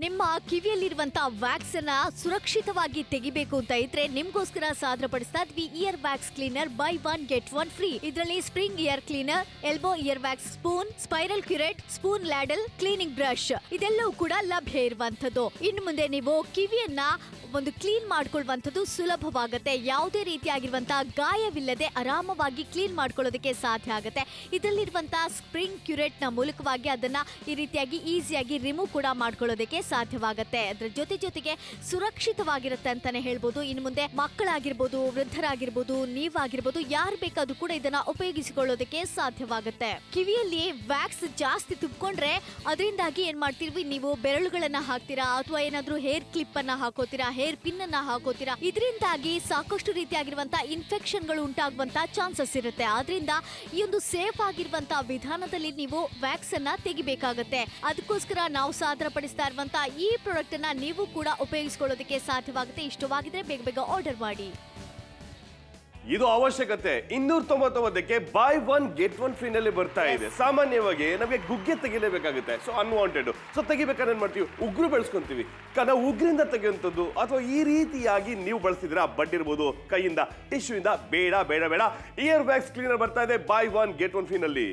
ನಿಮ್ಮ ಕಿವಿಯಲ್ಲಿರುವಂತ ವ್ಯಾಕ್ಸ್ ಅನ್ನ ಸುರಕ್ಷಿತವಾಗಿ ತೆಗಿಬೇಕು ಅಂತ ಇದ್ರೆ ನಿಮ್ಗೋಸ್ಕರ ಸಾದರಪಡಿಸ್ತಾ ಇದ್ವಿ ear wax cleaner buy one get one free. ಇದರಲ್ಲಿ spring ear cleaner, elbow ear wax spoon, spiral curette, spoon ladle, cleaning brush ಇದೆಲ್ಲವೂ ಕೂಡ ಲಭ್ಯ ಇರುವಂತದ್ದು. ಇನ್ನು ಮುಂದೆ ನೀವು ಕಿವಿಯನ್ನ ಒಂದು ಕ್ಲೀನ್ ಮಾಡ್ಕೊಳ್ಳುವಂಥದ್ದು ಸುಲಭವಾಗುತ್ತೆ. ಯಾವುದೇ ರೀತಿಯಾಗಿರುವಂತಹ ಗಾಯವಿಲ್ಲದೆ ಆರಾಮವಾಗಿ ಕ್ಲೀನ್ ಮಾಡ್ಕೊಳ್ಳೋದಕ್ಕೆ ಸಾಧ್ಯ ಆಗುತ್ತೆ. ಇದರಲ್ಲಿರುವಂತಹ ಸ್ಪ್ರಿಂಗ್ ಕ್ಯುರೇಟ್ ನ ಮೂಲಕವಾಗಿ ಅದನ್ನ ಈ ರೀತಿಯಾಗಿ ಈಸಿಯಾಗಿ ರಿಮೂವ್ ಕೂಡ ಮಾಡ್ಕೊಳ್ಳೋದಕ್ಕೆ ಸಾಧ್ಯವಾಗುತ್ತೆ. ಅದರ ಜೊತೆಗೆ ಸುರಕ್ಷಿತವಾಗಿರುತ್ತೆ ಅಂತಾನೆ ಹೇಳ್ಬೋದು. ಇನ್ನು ಮುಂದೆ ಮಕ್ಕಳಾಗಿರ್ಬೋದು, ವೃದ್ಧರಾಗಿರ್ಬೋದು, ನೀವಾಗಿರ್ಬೋದು, ಯಾರು ಬೇಕಾದ್ರೂ ಕೂಡ ಇದನ್ನ ಉಪಯೋಗಿಸಿಕೊಳ್ಳೋದಕ್ಕೆ ಸಾಧ್ಯವಾಗುತ್ತೆ. ಕಿವಿಯಲ್ಲಿ ವ್ಯಾಕ್ಸ್ ಜಾಸ್ತಿ ತುಂಬಿಕೊಂಡ್ರೆ ಅದರಿಂದಾಗಿ ಏನ್ ಮಾಡ್ತೀವಿ, ನೀವು ಬೆರಳುಗಳನ್ನ ಹಾಕ್ತೀರಾ ಅಥವಾ ಏನಾದ್ರೂ ಹೇರ್ ಕ್ಲಿಪ್ ಅನ್ನ ಹಾಕೋತೀರಾ, ಹೇರ್ ಪಿನ್ ಅನ್ನ ಹಾಕೋತೀರಾ. ಇದರಿಂದಾಗಿ ಸಾಕಷ್ಟು ರೀತಿಯಾಗಿರುವಂತಹ ಇನ್ಫೆಕ್ಷನ್ಗಳು ಉಂಟಾಗುವಂತ ಚಾನ್ಸಸ್ ಇರುತ್ತೆ. ಆದ್ರಿಂದ ಈ ಒಂದು ಸೇಫ್ ಆಗಿರುವಂತಹ ವಿಧಾನದಲ್ಲಿ ನೀವು ವ್ಯಾಕ್ಸ್ ಅನ್ನ ತೆಗಿಬೇಕಾಗತ್ತೆ. ಅದಕ್ಕೋಸ್ಕರ ನಾವು ಸಾದರ ಪಡಿಸ್ತಾ ಇರುವಂತಹ ಈ ಪ್ರಾಡಕ್ಟ್ ಅನ್ನ ನೀವು ಕೂಡ ಉಪಯೋಗಿಸಿಕೊಳ್ಳೋದಕ್ಕೆ ಸಾಧ್ಯವಾಗುತ್ತೆ. ಇಷ್ಟವಾಗಿದ್ರೆ ಬೇಗ ಆರ್ಡರ್ ಮಾಡಿ. ಇದು ಅವಶ್ಯಕತೆ 299ಕ್ಕೆ buy one get one free ನಲ್ಲಿ ಬರ್ತಾ ಇದೆ. ಸಾಮಾನ್ಯವಾಗಿ ನಮಗೆ ಗುಗ್ಗೆ ತೆಗಿಲೇಬೇಕಾಗುತ್ತೆ. ಸೊ ಅನ್ವಾಂಟೆಡ್ ತೆಗಿಬೇಕಾದ್ರೆ ಏನ್ ಮಾಡ್ತೀವಿ, ಉಗ್ರು ಬೆಳೆಸ್ಕೊಂತೀವಿ. ನಾವು ಉಗ್ರಿಂದ ತೆಗೆಯುವಂಥದ್ದು ಅಥವಾ ಈ ರೀತಿಯಾಗಿ ನೀವು ಬಳಸಿದ್ರೆ ಬಡ್ ಇರ್ಬೋದು, ಕೈಯಿಂದ ಟಿಶ್ಯೂ ಇಂದ ಬೇಡ ಬೇಡ ಬೇಡ ಇಯರ್ ವ್ಯಾಕ್ಸ್ ಕ್ಲೀನರ್ ಬರ್ತಾ ಇದೆ buy one get one free ನಲ್ಲಿ.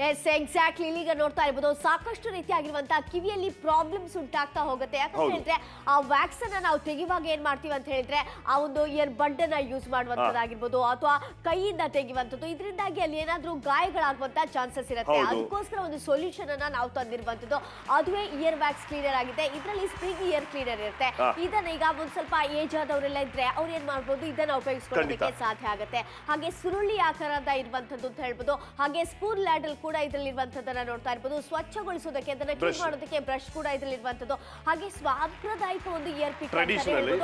Yes exactly. ಈಗ ನೋಡ್ತಾ ಇರ್ಬೋದು ಸಾಕಷ್ಟು ರೀತಿಯಾಗಿರುವಂತಹ ಕಿವಿಯಲ್ಲಿ ಪ್ರಾಬ್ಲಮ್ಸ್ ಉಂಟಾಗ್ತಾ ಹೋಗುತ್ತೆ. ಯಾಕಂತ ಹೇಳಿದ್ರೆ ಆ ವ್ಯಾಕ್ಸ್ ಅನ್ನ ನಾವು ತೆಗೆಯುವಾಗ ಏನ್ ಮಾಡ್ತೀವಿ ಅಂತ ಹೇಳಿದ್ರೆ ಆ ಒಂದು ಇಯರ್ ಬಡ್ ಅನ್ನ ಯೂಸ್ ಮಾಡುವಂತದ್ದಾಗಿರ್ಬೋದು ಅಥವಾ ಕೈಯಿಂದ ತೆಗೆಯುವಂಥದ್ದು. ಇದರಿಂದಾಗಿ ಅಲ್ಲಿ ಏನಾದ್ರೂ ಗಾಯಗಳಾಗುವಂತ ಚಾನ್ಸಸ್ ಇರುತ್ತೆ. ಅದಕ್ಕೋಸ್ಕರ ಒಂದು ಸೊಲ್ಯೂಷನ್ ಅನ್ನ ನಾವು ತಂದಿರುವಂತದ್ದು, ಅದುವೇ ಇಯರ್ ವ್ಯಾಕ್ಸ್ ಕ್ಲೀನರ್ ಆಗಿದೆ. ಇದರಲ್ಲಿ ಸ್ಪ್ರಿಂಗ್ ಇಯರ್ ಕ್ಲೀನರ್ ಇರುತ್ತೆ. ಇದನ್ನ ಈಗ ಒಂದ್ ಸ್ವಲ್ಪ ಏಜ್ ಆದವರೆಲ್ಲ ಇದ್ರೆ ಅವ್ರು ಏನ್ ಮಾಡ್ಬೋದು, ಇದನ್ನ ಉಪಯೋಗಿಸ್ಕೊಳ್ಳೋದಕ್ಕೆ ಸಾಧ್ಯ ಆಗುತ್ತೆ. ಹಾಗೆ ಸುರುಳಿ ಆಕಾರದ ಇರುವಂತದ್ದು ಅಂತ ಹೇಳ್ಬೋದು. ಹಾಗೆ ಸ್ಪೂನ್ ಲ್ಯಾಡಲ್ ಕೂಡ ಇದರಲ್ಲಿ ಇರುವಂತದ್ದನ್ನ ನೋಡ್ತಾ ಇರ್ಬೋದು. ಸ್ವಚ್ಛಗೊಳಿಸೋದಕ್ಕೆ, ಅದನ್ನ ಕ್ಲೀನ್ ಮಾಡೋದಕ್ಕೆ ಬ್ರಷ್ ಕೂಡ ಇದರಲ್ಲಿ ಇರುವಂತದ್ದು. ಹಾಗೆ ಸಾಂಪ್ರದಾಯಿಕ ಒಂದು ಇಯರ್ ಪಿಕ್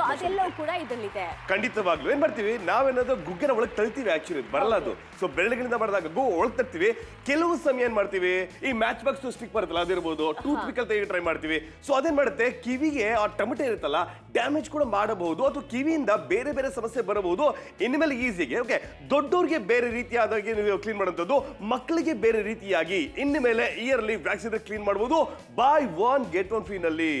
ಅದೆಲ್ಲವೂ ಕೂಡ ಇದರಲ್ಲಿದೆ. ಖಂಡಿತವಾಗ್ಲೂ ಏನ್ ಮಾಡ್ತೀವಿ, ನಾವೇನಾದ್ರೂ ಗುಗ್ಗೆನ ಒಳಗೆ ತಳ್ತೀವಿ. ಆಕ್ಚುಲಿ ಬರಲ್ಲ ಅದು. ಸೊ ಬೆರಳಿನಿಂದ ಮಾಡಿದಾಗ ಒಳಗೆ ತರ್ತೀವಿ. ಕೆಲವು ಸಮಯ ಏನ್ ಮಾಡ್ತೀವಿ, ಈ ಮ್ಯಾಚ್ ಬಾಕ್ಸ್ ಸ್ಟಿಕ್ ಬರುತ್ತಲ್ಲ ಅದಿರ್ಬೋದು, ಟೂತ್ ಪಿಕ್ ಅಂತ ಟ್ರೈ ಮಾಡ್ತೀವಿ. ಸೊ ಅದೇನ್ ಮಾಡುತ್ತೆ, ಕಿವಿಗೆ ಆ ಟಮಟೆ ಇರುತ್ತಲ್ಲ ಡ್ಯಾಮೇಜ್ ಕೂಡ ಮಾಡಬಹುದು ಅಥವಾ ಕಿವಿಯಿಂದ ಬೇರೆ ಬೇರೆ ಸಮಸ್ಯೆ ಬರಬಹುದು. ಇನ್ಮೇಲೆ ಈಸಿಗೆ ಓಕೆ, ದೊಡ್ಡವ್ರಿಗೆ ಬೇರೆ ರೀತಿಯಾದಾಗಿ ನೀವು ಕ್ಲೀನ್ ಮಾಡುವಂಥದ್ದು, ಮಕ್ಕಳಿಗೆ ಬೇರೆ ರೀತಿಯಾಗಿ ಇನ್ಮೇಲೆ ಇಯರ್ಲಿ ವ್ಯಾಕ್ಸ್ ಇದ್ರೆ ಕ್ಲೀನ್ ಮಾಡಬಹುದು buy one get one free ನಲ್ಲಿ.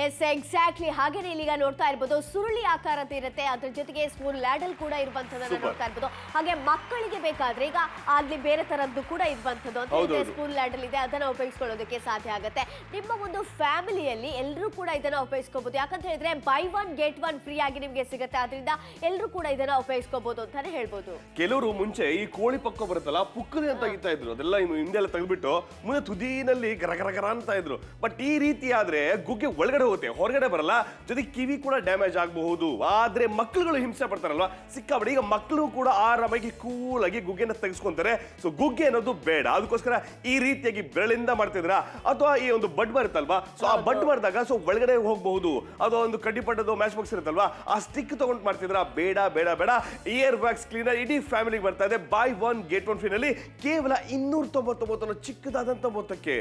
Yes exactly. ಹಾಗೆ ಈಗ ನೋಡ್ತಾ ಇರ್ಬೋದು ಸುರುಳಿ ಆಕಾರದ ಇರುತ್ತೆ. ಅದ್ರ ಜೊತೆಗೆ ಸ್ಪೂನ್ ಲ್ಯಾಡಲ್ ಕೂಡ ಇರುವಂತದನ್ನ ನೋಡ್ತಾ ಇರ್ಬೋದು. ಹಾಗೆ ಮಕ್ಕಳಿಗೆ ಬೇಕಾದ್ರೆ ಈಗ ಅಲ್ಲಿ ಬೇರೆ ತರದ್ದು ಕೂಡ ಇರುವಂತದ್ದು ಅಂತ ಸ್ಪೂನ್ ಲ್ಯಾಡಲ್ ಇದೆ, ಅದನ್ನ ಉಪಯೋಗಿಸ್ಕೊಳ್ಳೋದಕ್ಕೆ ಸಾಧ್ಯ ಆಗುತ್ತೆ. ನಿಮ್ಮ ಒಂದು ಫ್ಯಾಮಿಲಿಯಲ್ಲಿ ಎಲ್ಲರೂ ಕೂಡ ಇದನ್ನ ಉಪಯೋಗಿಸ್ಕೋಬಹುದು. ಯಾಕಂತ ಹೇಳಿದ್ರೆ by one get one free ಆಗಿ ನಿಮ್ಗೆ ಸಿಗುತ್ತೆ. ಅದರಿಂದ ಎಲ್ಲರೂ ಕೂಡ ಇದನ್ನ ಉಪಯೋಗಿಸ್ಕೋಬಹುದು ಅಂತಾನೆ ಹೇಳ್ಬೋದು. ಕೆಲವರು ಮುಂಚೆ ಈ ಕೋಳಿ ಪಕ್ಕ ಬರುತ್ತಲ್ಲ ಪುಕ್ಕದೆ ಅಂತ ತೆಗಿತಾ ಇದ್ರು. ಅದೆಲ್ಲ ಹಿಂದೆಲ್ಲ ತೆಗೆದ್ಬಿಟ್ಟು ಮುಂದೆ ತುದಿನಲ್ಲಿ ಗರಗರ ಅಂತ ಇದ್ರು. ಬಟ್ ಈ ರೀತಿ ಆದ್ರೆ ಗುಗ್ಗೆ ಒಳಗಡೆ ಹೋಗುತ್ತೆ, ಹೊರಗಡೆ ಬರಲ್ಲ. ಜೊತೆಗೆ ಕಿವಿ ಕೂಡ ಡ್ಯಾಮೇಜ್ ಆಗಬಹುದು. ಆದ್ರೆ ಮಕ್ಕಳುಗಳು ಹಿಂಸೆ ಪಡ್ತಾರಲ್ವಾ ಸಿಕ್ಕಾಬಿಡಿ. ಈಗ ಮಕ್ಕಳು ಕೂಡ ಆರಾಮಾಗಿ ಕೂಲ್ ಆಗಿ ಗುಗ್ಗೆನ ತೆಗೆಸ್ಕೊಂತಾರೆ. ಸೊ ಗುಗ್ಗೆ ಅನ್ನೋದು ಬೇಡ. ಅದಕ್ಕೋಸ್ಕರ ಈ ರೀತಿಯಾಗಿ ಬೆರಳಿಂದ ಮಾಡ್ತಿದ್ರ ಅಥವಾ ಈ ಒಂದು ಬಡ್ ಬರುತ್ತಲ್ವಾ, ಸೊ ಆ ಬಡ್ ಮಾಡಿದಾಗ ಸೊ ಒಳಗಡೆ ಹೋಗಬಹುದು. ಅದು ಒಂದು ಕಡ್ಡಿಪಟ್ಟದ್ದು ಮ್ಯಾಚ್ ಬಾಕ್ಸ್ ಇರುತ್ತಲ್ವಾ, ಆ ಸ್ಟಿಕ್ ತಗೊಂಡು ಮಾಡ್ತಿದ್ರ ಬೇಡ ಬೇಡ ಬೇಡ. ಇಯರ್ ವ್ಯಾಕ್ಸ್ ಕ್ಲೀನರ್ ಇಡೀ ಫ್ಯಾಮಿಲಿಗೆ ಬರ್ತಾ ಇದೆ buy one get one free ನಲ್ಲಿ ಕೇವಲ 299 ಚಿಕ್ಕದಾದಂತ ಮೊತ್ತಕ್ಕೆ.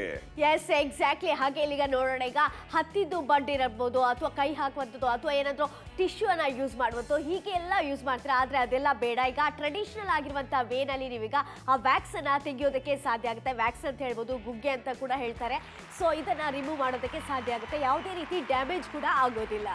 S exactly. ಹಾಗೆ ಈಗ ನೋಡೋಣ, ಈಗ ಹತ್ತಿದ್ದು ಬಡ್ ಇರಬಹುದು ಅಥವಾ ಕೈ ಹಾಕುವಂಥದ್ದು ಅಥವಾ ಏನಾದ್ರೂ ಟಿಶ್ಯೂ ಅನ್ನ ಯೂಸ್ ಮಾಡುವಂಥದ್ದು, ಹೀಗೆ ಎಲ್ಲ ಯೂಸ್ ಮಾಡ್ತಾರೆ. ಆದ್ರೆ ಅದೆಲ್ಲ ಬೇಡ. ಈಗ ಟ್ರೆಡಿಷನಲ್ ಆಗಿರುವಂತಹ ವೇನಲ್ಲಿ ನೀವೀಗ ಆ ವ್ಯಾಕ್ಸ್ ಅನ್ನ ತೆಗೆಯೋದಕ್ಕೆ ಸಾಧ್ಯ ಆಗುತ್ತೆ. ವ್ಯಾಕ್ಸ್ ಅಂತ ಹೇಳ್ಬೋದು, ಗುಗ್ಗೆ ಅಂತ ಕೂಡ ಹೇಳ್ತಾರೆ. ಸೊ ಇದನ್ನ ರಿಮೂವ್ ಮಾಡೋದಕ್ಕೆ ಸಾಧ್ಯ ಆಗುತ್ತೆ. ಯಾವುದೇ ರೀತಿ ಡ್ಯಾಮೇಜ್ ಕೂಡ ಆಗೋದಿಲ್ಲ.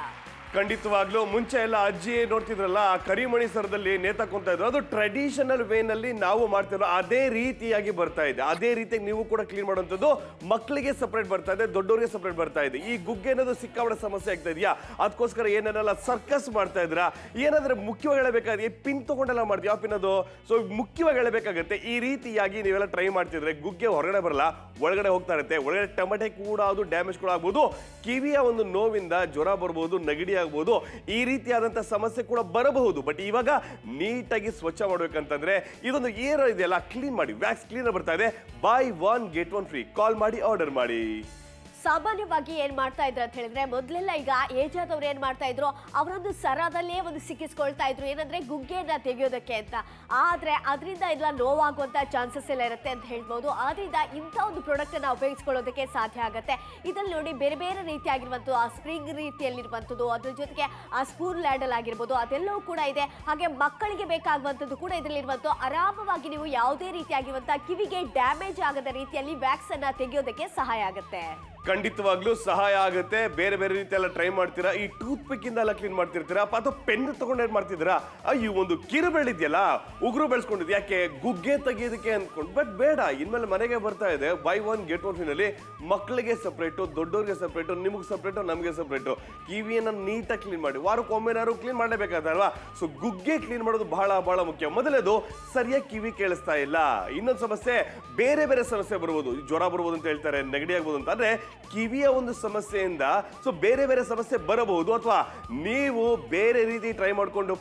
ಖಂಡಿತವಾಗ್ಲೂ ಮುಂಚೆ ಎಲ್ಲ ಅಜ್ಜಿ ನೋಡ್ತಿದ್ರಲ್ಲ, ಆ ಕರಿಮಣಿ ಸರದಲ್ಲಿ ನೇತಾಕೊಂತ ಇದ್ರು. ಅದು ಟ್ರೆಡಿಷನಲ್ ವೇನಲ್ಲಿ ನಾವು ಮಾಡ್ತಿರೋ ಅದೇ ರೀತಿಯಾಗಿ ಬರ್ತಾ ಇದೆ. ಅದೇ ರೀತಿಯಾಗಿ ನೀವು ಕೂಡ ಕ್ಲೀನ್ ಮಾಡುವಂಥದ್ದು. ಮಕ್ಕಳಿಗೆ ಸಪರೇಟ್ ಬರ್ತಾ ಇದೆ, ದೊಡ್ಡವರಿಗೆ ಸಪರೇಟ್ ಬರ್ತಾ ಇದೆ. ಈ ಗುಗ್ಗೆ ಅನ್ನೋದು ಸಿಕ್ಕಾಪಟ್ಟೆ ಸಮಸ್ಯೆ ಆಗ್ತಾ ಇದೆಯಾ, ಅದಕ್ಕೋಸ್ಕರ ಏನೇನೆಲ್ಲ ಸರ್ಕಸ್ ಮಾಡ್ತಾ ಇದ್ರ. ಏನಾದ್ರೆ ಮುಖ್ಯವಾಗಿ ಹೇಳಬೇಕಾದ್ರೆ ಪಿನ್ ತಗೊಂಡೆಲ್ಲ ಮಾಡ್ತೀವಿ. ಯಾವ ಪಿನ್ ಅದು? ಸೊ ಮುಖ್ಯವಾಗಿ ಹೇಳಬೇಕಾಗತ್ತೆ, ಈ ರೀತಿಯಾಗಿ ನೀವೆಲ್ಲ ಟ್ರೈ ಮಾಡ್ತಿದ್ರೆ ಗುಗ್ಗೆ ಹೊರಗಡೆ ಬರಲ್ಲ, ಒಳಗಡೆ ಹೋಗ್ತಾ ಇರುತ್ತೆ. ಒಳಗಡೆ ಟಮಟೆ ಕೂಡ ಅದು ಡ್ಯಾಮೇಜ್ ಕೂಡ ಆಗ್ಬೋದು. ಕಿವಿಯ ಒಂದು ನೋವಿಂದ ಜ್ವರ ಬರ್ಬೋದು, ನೆಗಡಿ ಆಗ್ಬೋದು, ಈ ರೀತಿಯಾದಂತಹ ಸಮಸ್ಯೆ ಕೂಡ ಬರಬಹುದು. ಬಟ್ ಇವಾಗ ನೀಟಾಗಿ ಸ್ವಚ್ಛ ಮಾಡ್ಬೇಕಂತಂದ್ರೆ ಇದೊಂದು ಏರ್ ಇದೆಯಲ್ಲ, ಕ್ಲೀನ್ ಮಾಡಿ. ವ್ಯಾಕ್ಸ್ ಕ್ಲೀನರ್ ಬರ್ತಾ ಇದೆ buy one get one free. Call ಮಾಡಿ ಆರ್ಡರ್ ಮಾಡಿ. ಸಾಮಾನ್ಯವಾಗಿ ಏನ್ ಮಾಡ್ತಾ ಇದ್ರು ಅಂತ ಹೇಳಿದ್ರೆ, ಮೊದಲೆಲ್ಲ ಈಗ ಏಜ್ ಆದವ್ರು ಏನ್ ಮಾಡ್ತಾ ಇದ್ರು, ಅವರೊಂದು ಸರದಲ್ಲೇ ಒಂದು ಸಿಕ್ಕಿಸ್ಕೊಳ್ತಾ ಇದ್ರು, ಏನಂದ್ರೆ ಗುಗ್ಗೆನ ತೆಗೆಯೋದಕ್ಕೆ ಅಂತ. ಆದ್ರೆ ಅದರಿಂದ ಎಲ್ಲ ನೋವಾಗುವಂತ ಚಾನ್ಸಸ್ ಎಲ್ಲ ಇರುತ್ತೆ ಅಂತ ಹೇಳ್ಬೋದು. ಆದ್ರಿಂದ ಇಂಥ ಒಂದು ಪ್ರಾಡಕ್ಟ್ ಅನ್ನ ಉಪಯೋಗಿಸ್ಕೊಳ್ಳೋದಕ್ಕೆ ಸಾಧ್ಯ ಆಗುತ್ತೆ. ಇದ್ರಲ್ಲಿ ನೋಡಿ ಬೇರೆ ಬೇರೆ ರೀತಿಯಾಗಿರುವಂಥದ್ದು, ಆ ಸ್ಪ್ರಿಂಗ್ ರೀತಿಯಲ್ಲಿರುವಂಥದ್ದು, ಅದ್ರ ಜೊತೆಗೆ ಆ ಸ್ಪೂನ್ ಲ್ಯಾಡಲ್ ಆಗಿರ್ಬೋದು, ಅದೆಲ್ಲವೂ ಕೂಡ ಇದೆ. ಹಾಗೆ ಮಕ್ಕಳಿಗೆ ಬೇಕಾಗುವಂಥದ್ದು ಕೂಡ ಇದರಲ್ಲಿ ಇರುವಂಥದ್ದು. ಆರಾಮವಾಗಿ ನೀವು ಯಾವುದೇ ರೀತಿಯಾಗಿರುವಂತಹ ಕಿವಿಗೆ ಡ್ಯಾಮೇಜ್ ಆಗದ ರೀತಿಯಲ್ಲಿ ವ್ಯಾಕ್ಸ್ ಅನ್ನ ತೆಗೆಯೋದಕ್ಕೆ ಸಹಾಯ ಆಗುತ್ತೆ. ಖಂಡಿತವಾಗ್ಲೂ ಸಹಾಯ ಆಗುತ್ತೆ. ಬೇರೆ ಬೇರೆ ರೀತಿ ಎಲ್ಲ ಟ್ರೈ ಮಾಡ್ತೀರಾ, ಈ ಟೂತ್ ಪಿಕ್ ಇಂದ ಎಲ್ಲ ಕ್ಲೀನ್ ಮಾಡ್ತಿರ್ತೀರಾ ಅಥವಾ ಪೆನ್ ತಗೊಂಡು ಏನ್ ಮಾಡ್ತಿದ್ದೀರಾ, ಈ ಒಂದು ಕಿರು ಬೆಳಿದ್ಯಲ್ಲ ಉಗುರು ಬೆಳೆಸ್ಕೊಂಡಿದ್ ಯಾಕೆ ಗುಗ್ಗೆ ತೆಗಿಯೋದಕ್ಕೆ ಅನ್ಕೊಂಡು. ಬಟ್ ಬೇಡ, ಇನ್ಮೇಲೆ ಮನೆಗೆ ಬರ್ತಾ ಇದೆ buy one get one free ನಲ್ಲಿ ಮಕ್ಕಳಿಗೆ ಸಪ್ರೇಟು, ದೊಡ್ಡವ್ರಿಗೆ ಸಪ್ರೇಟು, ನಿಮಗೆ ಸಪ್ರೇಟು, ನಮಗೆ ಸಪ್ರೇಟು. ಕಿವಿಯನ್ನ ನೀಟಾಗಿ ಕ್ಲೀನ್ ಮಾಡಿ, ವಾರಕ್ಕೆ ಒಮ್ಮೆನಾರು ಕ್ಲೀನ್ ಮಾಡಬೇಕಾಗಲ್ವಾ. ಸೊ ಗುಗ್ಗೆ ಕ್ಲೀನ್ ಮಾಡೋದು ಬಹಳ ಬಹಳ ಮುಖ್ಯ. ಮೊದಲೇದು ಸರಿಯಾಗಿ ಕಿವಿ ಕೇಳಿಸ್ತಾ ಇಲ್ಲ. ಇನ್ನೊಂದು ಸಮಸ್ಯೆ, ಬೇರೆ ಬೇರೆ ಸಮಸ್ಯೆ ಬರ್ಬೋದು, ಜ್ವರ ಬರ್ಬೋದು ಅಂತ ಹೇಳ್ತಾರೆ, ನೆಗಡಿ ಆಗ್ಬೋದು ಅಂತ. ಅಂದ್ರೆ ಕಿವಿಯ ಒಂದು ಸಮಸ್ಯೆಯಿಂದ ಸೊ ಬೇರೆ ಬೇರೆ ಸಮಸ್ಯೆ ಬರಬಹುದು. ಅಥವಾ ನೀವು ಬೇರೆ ರೀತಿ ಟ್ರೈ ಮಾಡ್ಕೊಂಡು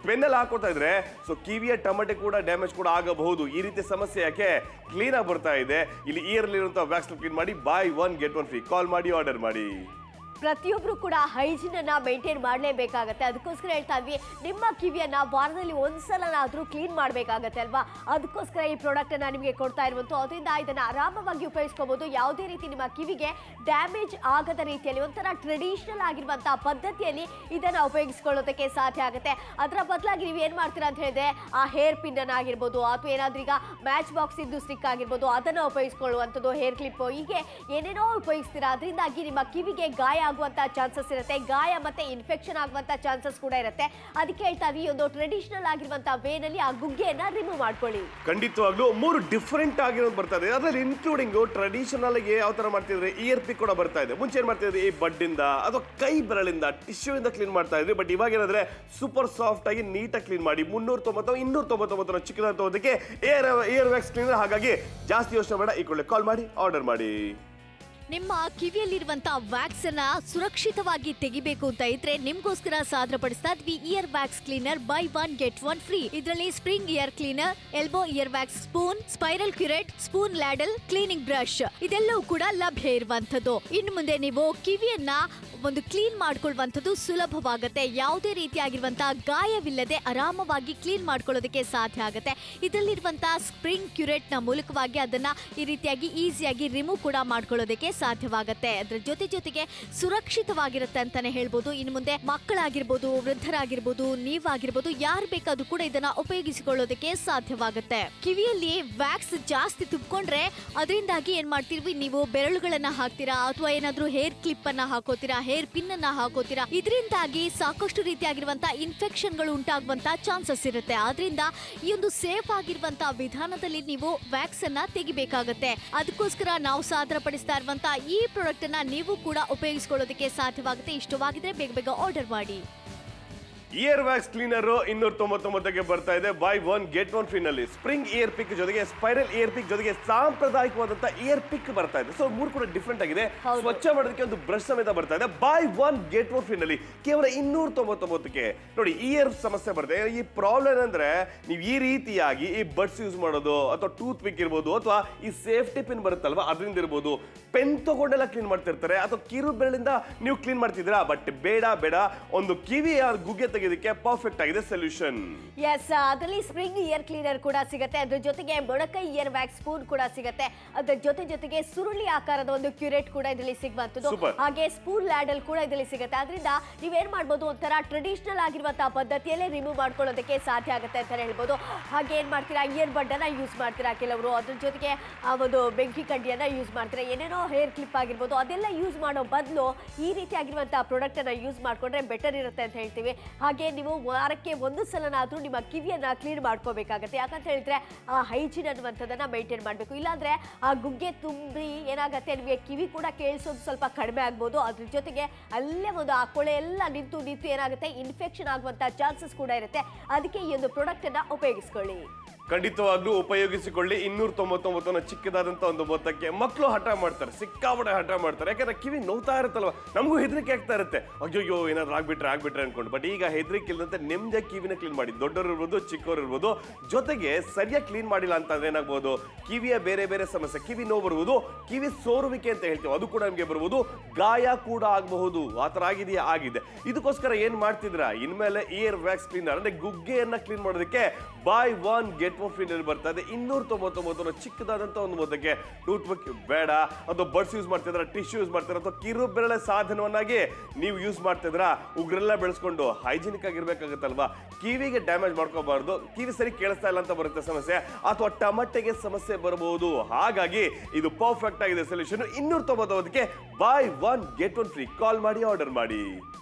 ಪೆನ್ನಲ್ಲಿ ಹಾಕೋತಾ ಇದ್ರೆ ಸೊ ಕಿವಿಯ ಟಮಟೆ ಕೂಡ ಡ್ಯಾಮೇಜ್ ಕೂಡ ಆಗಬಹುದು. ಈ ರೀತಿ ಸಮಸ್ಯೆ ಯಾಕೆ ಕ್ಲೀನ್ ಆಗಿ ಬರ್ತಾ ಇದೆ. ಇಲ್ಲಿ ಇಯರ್ಲಿ ಇರುವಂತಹ ವ್ಯಾಕ್ಸ್ ಕ್ಲೀನ್ ಮಾಡಿ buy one get one free. Call ಮಾಡಿ, ಆರ್ಡರ್ ಮಾಡಿ. ಪ್ರತಿಯೊಬ್ರು ಕೂಡ ಹೈಜೀನ್ ಅನ್ನ ಮೇಂಟೈನ್ ಮಾಡಲೇಬೇಕಾಗತ್ತೆ. ಅದಕ್ಕೋಸ್ಕರ ಹೇಳ್ತಾ ಇದ್ವಿ, ನಿಮ್ಮ ಕಿವಿಯನ್ನ ವಾರದಲ್ಲಿ ಒಂದ್ಸಲನಾದ್ರೂ ಕ್ಲೀನ್ ಮಾಡಬೇಕಾಗತ್ತೆ ಅಲ್ವಾ. ಅದಕ್ಕೋಸ್ಕರ ಈ ಪ್ರಾಡಕ್ಟ್ ಅನ್ನ ನಿಮಗೆ ಕೊಡ್ತಾ ಇರುವಂತ. ಅದರಿಂದ ಇದನ್ನ ಆರಾಮವಾಗಿ ಉಪಯೋಗಿಸ್ಕೋಬಹುದು. ಯಾವುದೇ ರೀತಿ ನಿಮ್ಮ ಕಿವಿಗೆ ಡ್ಯಾಮೇಜ್ ಆಗದ ರೀತಿಯಲ್ಲಿ ಒಂಥರ ಟ್ರೆಡಿಷನಲ್ ಆಗಿರುವಂತಹ ಪದ್ಧತಿಯಲ್ಲಿ ಇದನ್ನ ಉಪಯೋಗಿಸ್ಕೊಳ್ಳೋದಕ್ಕೆ ಸಾಧ್ಯ ಆಗುತ್ತೆ. ಅದರ ಬದಲಾಗಿ ನೀವು ಏನ್ ಮಾಡ್ತೀರಾ ಅಂತ ಹೇಳಿದ್ರೆ, ಆ ಹೇರ್ ಪಿನ್ ಅನ್ನ ಆಗಿರ್ಬೋದು ಅಥವಾ ಏನಾದ್ರೂ ಈಗ ಮ್ಯಾಚ್ ಬಾಕ್ಸ್ ಇದ್ದು ಸ್ಟಿಕ್ ಆಗಿರ್ಬೋದು ಅದನ್ನ ಉಪಯೋಗಿಸ್ಕೊಳ್ಳುವಂಥದ್ದು, ಹೇರ್ ಕ್ಲಿಪ್, ಹೀಗೆ ಏನೇನೋ ಉಪಯೋಗಿಸ್ತೀರಾ. ಅದರಿಂದಾಗಿ ನಿಮ್ಮ ಕಿವಿಗೆ ಗಾಯ ಆಗುವಂತ ಚಾನ್ಸಸ್ ಇರುತ್ತೆ. ಗಾಯ ಮತ್ತೆ ಇನ್ಫೆಕ್ಷನ್ ಆಗುವಂತ ಚಾನ್ಸಸ್ ಕೂಡ ಇರುತ್ತೆ. ಅದಕ್ಕೆ ಹೇಳ್ತಾ ಇದ್ವಿ, ಒಂದು ಟ್ರೆಡಿಷನಲ್ ಆಗಿರುವಂತಹ ವೇನಲ್ಲಿ ಆ ಗುಗ್ಗೆಯನ್ನ ರಿಮೂವ್ ಮಾಡ್ಕೊಳ್ಳಿ. ಖಂಡಿತವಾಗ್ಲೂ 3 ಡಿಫರೆಂಟ್ ಆಗಿರೋದು ಬರ್ತಾ ಇದೆ. ಅದ್ರಲ್ಲಿ ಇನ್ಕ್ಲೂಡಿಂಗ್ ಟ್ರೆಡಿಷನಲ್ ಗೆ ಯಾವ ತರ ಮಾಡ್ತಿದ್ರೆ ಇಯರ್ ಪಿಕ್ ಕೂಡ ಬರ್ತಾ ಇದೆ. ಮುಂಚೆ ಏನ್ ಮಾಡ್ತಿದ್ರಿ, ಈ ಬಡ್ಡಿಂದ ಅಥವಾ ಕೈ ಬೆರಳಿಂದ ಟಿಶ್ಯೂ ಇಂದ ಕ್ಲೀನ್ ಮಾಡ್ತಾ ಇದ್ರಿ. ಬಟ್ ಇವಾಗ ಏನಾದ್ರೆ ಸೂಪರ್ ಸಾಫ್ಟ್ ಆಗಿ ನೀಟಾಗಿ ಕ್ಲೀನ್ ಮಾಡಿ 390 299 ಚಿಕ್ಕದಾಗಿ ತಗೋದಕ್ಕೆ ಇಯರ್ ವ್ಯಾಕ್ಸ್ ಕ್ಲೀನರ್. ಹಾಗಾಗಿ ಜಾಸ್ತಿ ಯೋಚನೆ ಬೇಡ, ಈ ಕೂಡಲೇ ಕಾಲ್ ಮಾಡಿ, ಆರ್ಡರ್ ಮಾಡಿ. ನಿಮ್ಮ ಕಿವಿಯಲ್ಲಿರುವಂತಹ ವ್ಯಾಕ್ಸ್ ಅನ್ನ ಸುರಕ್ಷಿತವಾಗಿ ತೆಗಿಬೇಕು ಅಂತ ಇದ್ರೆ ನಿಮ್ಗೋಸ್ಕರ ಸಾದರಪಡಿಸ್ತಾ ಇದ್ವಿ ear wax cleaner buy one get one free. ಇದರಲ್ಲಿ spring ear cleaner, elbow ear wax spoon, spiral curette, spoon ladle, cleaning brush ಇದೆಲ್ಲವೂ ಕೂಡ ಲಭ್ಯ ಇರುವಂತದ್ದು. ಇನ್ನು ಮುಂದೆ ನೀವು ಕಿವಿಯನ್ನ ಒಂದು ಕ್ಲೀನ್ ಮಾಡ್ಕೊಳ್ಳುವಂಥದ್ದು ಸುಲಭವಾಗುತ್ತೆ. ಯಾವುದೇ ರೀತಿಯಾಗಿರುವಂತಹ ಗಾಯವಿಲ್ಲದೆ ಆರಾಮವಾಗಿ ಕ್ಲೀನ್ ಮಾಡ್ಕೊಳ್ಳೋದಕ್ಕೆ ಸಾಧ್ಯ ಆಗುತ್ತೆ. ಇದರಲ್ಲಿರುವಂತಹ ಸ್ಪ್ರಿಂಗ್ ಕ್ಯುರೇಟ್ ನ ಮೂಲಕವಾಗಿ ಅದನ್ನ ಈ ರೀತಿಯಾಗಿ ಈಸಿಯಾಗಿ ರಿಮೂವ್ ಕೂಡ ಮಾಡ್ಕೊಳ್ಳೋದಕ್ಕೆ ಸಾಧ್ಯವಾಗುತ್ತೆ. ಅದ್ರ ಜೊತೆಗೆ ಸುರಕ್ಷಿತವಾಗಿರುತ್ತೆ ಅಂತಾನೆ ಹೇಳ್ಬೋದು. ಇನ್ನು ಮುಂದೆ ಮಕ್ಕಳಾಗಿರ್ಬೋದು, ವೃದ್ಧರಾಗಿರ್ಬೋದು, ನೀವಾಗಿರ್ಬೋದು, ಯಾರು ಬೇಕಾದ್ರೂ ಕೂಡ ಇದನ್ನ ಉಪಯೋಗಿಸಿಕೊಳ್ಳೋದಕ್ಕೆ ಸಾಧ್ಯವಾಗುತ್ತೆ. ಕಿವಿಯಲ್ಲಿ ವ್ಯಾಕ್ಸ್ ಜಾಸ್ತಿ ತುಂಬಿಕೊಂಡ್ರೆ ಅದರಿಂದಾಗಿ ಏನ್ ಮಾಡ್ತೀವಿ, ನೀವು ಬೆರಳುಗಳನ್ನ ಹಾಕ್ತೀರಾ ಅಥವಾ ಏನಾದ್ರೂ ಹೇರ್ ಕ್ಲಿಪ್ ಅನ್ನ ಹಾಕೋತೀರಾ, ಹೇರ್ ಪಿನ್ ಅನ್ನ ಹಾಕೋತೀರಾ. ಇದರಿಂದಾಗಿ ಸಾಕಷ್ಟು ರೀತಿಯಾಗಿರುವಂತಹ ಇನ್ಫೆಕ್ಷನ್ ಗಳು ಉಂಟಾಗುವಂತ ಚಾನ್ಸಸ್ ಇರುತ್ತೆ. ಆದ್ರಿಂದ ಈ ಒಂದು ಸೇಫ್ ಆಗಿರುವಂತಹ ವಿಧಾನದಲ್ಲಿ ನೀವು ವ್ಯಾಕ್ಸ್ ಅನ್ನ ತೆಗಿಬೇಕಾಗತ್ತೆ. ಅದಕ್ಕೋಸ್ಕರ ನಾವು ಸಾದರಪಡಿಸ್ತಾ ಇರುವಂತಹ ಈ ಪ್ರಾಡಕ್ಟ್ ಅನ್ನ ನೀವು ಕೂಡ ಉಪಯೋಗಿಸಿಕೊಳ್ಳೋದಕ್ಕೆ ಸಾಧ್ಯವಾಗುತ್ತೆ. ಇಷ್ಟವಾಗಿದ್ರೆ ಬೇಗ ಆರ್ಡರ್ ಮಾಡಿ. ಇಯರ್ ವ್ಯಾಕ್ಸ್ ಕ್ಲೀನರ್ 299ಗೆ ಬರ್ತಾ ಇದೆ buy one get one free ನಲ್ಲಿ. ಸ್ಪ್ರಿಂಗ್ ಇಯರ್ ಪಿಕ್ ಜೊತೆಗೆ ಸ್ಪೈರಲ್ ಇಯರ್ ಪಿಕ್ ಜೊತೆಗೆ ಸಾಂಪ್ರದಾಯಿಕವಾದಂತಹ ಇಯರ್ ಪಿಕ್ ಬರ್ತಾ ಇದೆ. ಸೊ 3 ಕೂಡ ಡಿಫ್ರೆಂಟ್ ಆಗಿದೆ. ಸ್ವಚ್ಛ ಮಾಡೋದಕ್ಕೆ ಒಂದು ಬ್ರಷ್ ಸಮೇತ ಬರ್ತಾ ಇದೆ buy one get one free ನಲ್ಲಿ ಕೇವಲ 299ಕ್ಕೆ. ನೋಡಿ, ಇಯರ್ ಸಮಸ್ಯೆ ಬರ್ತದೆ. ಈ ಪ್ರಾಬ್ಲಮ್ ಏನಂದ್ರೆ, ನೀವು ಈ ರೀತಿಯಾಗಿ ಈ ಬಡ್ಸ್ ಯೂಸ್ ಮಾಡೋದು ಅಥವಾ ಟೂತ್ ಪಿಕ್ ಇರ್ಬೋದು ಅಥವಾ ಈ ಸೇಫ್ಟಿ ಪಿನ್ ಬರುತ್ತಲ್ವಾ ಅದರಿಂದ ಇರ್ಬೋದು, ಪೆನ್ ತಗೊಂಡೆಲ್ಲ ಕ್ಲೀನ್ ಮಾಡ್ತಿರ್ತಾರೆ ಅಥವಾ ಕಿರು ಬೆರಳಿಂದ ನೀವು ಕ್ಲೀನ್ ಮಾಡ್ತಿದ್ದೀರಾ. ಬಟ್ ಬೇಡ, ಒಂದು ಕಿವಿಯ ಗುಗ್ಗೆ ತೆಗೆಯೋದಕ್ಕೆ ಪರ್ಫೆಕ್ಟ್ ಆಗಿದೆ ಸೊಲ್ಯೂಷನ್. ಎಸ್, ಅದರಲ್ಲಿ ಸ್ಪ್ರಿಂಗ್ ಇಯರ್ ಕ್ಲೀನರ್ ಕೂಡ ಸಿಗುತ್ತೆ. ಅದ್ರ ಜೊತೆಗೆ ಮೊಳಕೈ ಇಯರ್ ವ್ಯಾಕ್ಸ್ ಸ್ಪೂನ್ ಕೂಡ ಸಿಗುತ್ತೆ. ಅದ್ರ ಜೊತೆಗೆ ಸುರುಳಿ ಆಕಾರದ ಒಂದು ಕ್ಯೂರೇಟ್ ಕೂಡ ಇದರಲ್ಲಿ ಸಿಗುವಂತದ್ದು. ಹಾಗೆ ಸ್ಪೂನ್ ಲ್ಯಾಡಲ್ ಕೂಡ ಇದರಲ್ಲಿ ಸಿಗುತ್ತೆ. ಅದರಿಂದ ನೀವೇನ್ ಮಾಡ್ಬೋದು, ಒಂಥರ ಟ್ರೆಡಿಷನಲ್ ಆಗಿರುವಂತಹ ಪದ್ಧತಿಯಲ್ಲೇ ರಿಮೂವ್ ಮಾಡ್ಕೊಳ್ಳೋದಕ್ಕೆ ಸಾಧ್ಯ ಆಗುತ್ತೆ ಅಂತ ಹೇಳ್ಬೋದು. ಹಾಗೆ ಏನ್ ಮಾಡ್ತೀರಾ, ಇಯರ್ ಬಡ್ ಅನ್ನ ಯೂಸ್ ಮಾಡ್ತೀರಾ ಕೆಲವರು, ಅದ್ರ ಜೊತೆಗೆ ಒಂದು ಬೆಂಕಿ ಕಡ್ಡಿಯನ್ನ ಯೂಸ್ ಮಾಡ್ತೀರಾ, ಏನೇನೋ ಹೇರ್ ಕ್ಲಿಪ್ ಆಗಿರ್ಬೋದು, ಅದೆಲ್ಲ ಯೂಸ್ ಮಾಡೋ ಬದಲು ಈ ರೀತಿ ಆಗಿರುವಂತಹ ಪ್ರಾಡಕ್ಟ್ ಅನ್ನ ಯೂಸ್ ಮಾಡ್ಕೊಂಡ್ರೆ ಬೆಟರ್ ಇರುತ್ತೆ ಅಂತ ಹೇಳ್ತೀವಿ. ಹಾಗೆ ನೀವು ವಾರಕ್ಕೆ ಒಂದು ಸಲನಾದ್ರೂ ನಿಮ್ಮ ಕಿವಿಯನ್ನ ಕ್ಲೀನ್ ಮಾಡ್ಕೋಬೇಕಾಗತ್ತೆ. ಯಾಕಂತ ಹೇಳಿದ್ರೆ ಆ ಹೈಜೀನ್ ಅನ್ನುವಂಥದ್ದನ್ನ ಮೇಂಟೈನ್ ಮಾಡಬೇಕು. ಇಲ್ಲಾಂದ್ರೆ ಆ ಗುಗ್ಗೆ ತುಂಬಿ ಏನಾಗತ್ತೆ, ನಿಮಗೆ ಕಿವಿ ಕೂಡ ಕೇಳಿಸೋದು ಸ್ವಲ್ಪ ಕಡಿಮೆ ಆಗ್ಬೋದು. ಅದ್ರ ಜೊತೆಗೆ ಅಲ್ಲೇ ಒಂದು ಆ ಕೊಳೆ ಎಲ್ಲ ನಿಂತು ಏನಾಗುತ್ತೆ, ಇನ್ಫೆಕ್ಷನ್ ಆಗುವಂತ ಚಾನ್ಸಸ್ ಕೂಡ ಇರುತ್ತೆ. ಅದಕ್ಕೆ ಈ ಒಂದು ಪ್ರಾಡಕ್ಟ್ ಅನ್ನ ಉಪಯೋಗಿಸ್ಕೊಳ್ಳಿ. ಖಂಡಿತವಾಗ್ಲೂ ಉಪಯೋಗಿಸಿಕೊಳ್ಳಿ. 299 ಚಿಕ್ಕದಾದಂತ ಒಂದು ಮೊತ್ತಕ್ಕೆ. ಮಕ್ಕಳು ಹಠ ಮಾಡ್ತಾರೆ, ಸಿಕ್ಕಾಪಟ್ಟೆ ಹಠ ಮಾಡ್ತಾರೆ. ಯಾಕಂದ್ರೆ ಕಿವಿ ನೋವ್ತಾ ಇರುತ್ತಲ್ವ, ನಮಗೂ ಹೆದರಿಕೆ ಆಗ್ತಾ ಇರುತ್ತೆ, ಅಯ್ಯೋ ಏನಾದ್ರು ಆಗ್ಬಿಟ್ರೆ ಅನ್ಕೊಂಡು. ಬಟ್ ಈಗ ಹೆದರಿಕೆ ಇಲ್ಲದಂತೆ ನಿಮ್ದೇ ಕಿವಿನ ಕ್ಲೀನ್ ಮಾಡಿ. ದೊಡ್ಡವರು ಇರ್ಬೋದು, ಚಿಕ್ಕವರು ಇರ್ಬೋದು. ಜೊತೆಗೆ ಸರಿಯಾಗಿ ಕ್ಲೀನ್ ಮಾಡಿಲ್ಲ ಅಂತಂದ್ರೆ ಏನಾಗ್ಬೋದು, ಕಿವಿಯ ಬೇರೆ ಬೇರೆ ಸಮಸ್ಯೆ, ಕಿವಿ ನೋವು ಬರ್ಬೋದು, ಕಿವಿ ಸೋರುವಿಕೆ ಅಂತ ಹೇಳ್ತೀವಿ, ಅದು ಕೂಡ ನಮಗೆ ಬರ್ಬೋದು, ಗಾಯ ಕೂಡ ಆಗಬಹುದು. ಆ ಥರ ಆಗಿದೆಯಾ? ಆಗಿದೆ. ಇದಕ್ಕೋಸ್ಕರ ಏನ್ ಮಾಡ್ತಿದ್ರ, ಇನ್ಮೇಲೆ ಇಯರ್ ವ್ಯಾಕ್ಸ್ ಕ್ಲೀನರ್ ಅಂದ್ರೆ ಗುಗ್ಗೆಯನ್ನ ಕ್ಲೀನ್ ಮಾಡೋದಕ್ಕೆ by one get one free ನಲ್ಲಿ ಬರ್ತಾ ಇದೆ 299 ಚಿಕ್ಕದಾದಂತ ಒಂದು ಮೊತ್ತಕ್ಕೆ. ಟೂತ್ ಪಿಕ್ ಬೇಡ ಅಥವಾ ಬಡ್ಸ್ ಯೂಸ್ ಮಾಡ್ತಿದ್ರ, ಟಿಶ್ಯೂ ಯೂಸ್ ಮಾಡ್ತಿದ್ರ ಅಥವಾ ಕಿರು ಬೆರಳೆ ಸಾಧನವನ್ನಾಗಿ ನೀವು ಯೂಸ್ ಮಾಡ್ತಿದ್ರ, ಉಗ್ರೆಲ್ಲ ಬೆಳೆಸ್ಕೊಂಡು ಹೈಜಿನಿಕ್ ಆಗಿರ್ಬೇಕಾಗತ್ತಲ್ವಾ, ಕಿವಿಗೆ ಡ್ಯಾಮೇಜ್ ಮಾಡ್ಕೋಬಾರ್ದು, ಕಿವಿ ಸರಿ ಕೇಳಿಸ್ತಾ ಇಲ್ಲ ಅಂತ ಬರುತ್ತೆ ಸಮಸ್ಯೆ, ಅಥವಾ ಟಮಟೆಗೆ ಸಮಸ್ಯೆ ಬರಬಹುದು. ಹಾಗಾಗಿ ಇದು ಪರ್ಫೆಕ್ಟ್ ಆಗಿದೆ ಸೊಲ್ಯೂಷನ್. 299ಕ್ಕೆ buy one get one free. Call ಮಾಡಿ, ಆರ್ಡರ್ ಮಾಡಿ.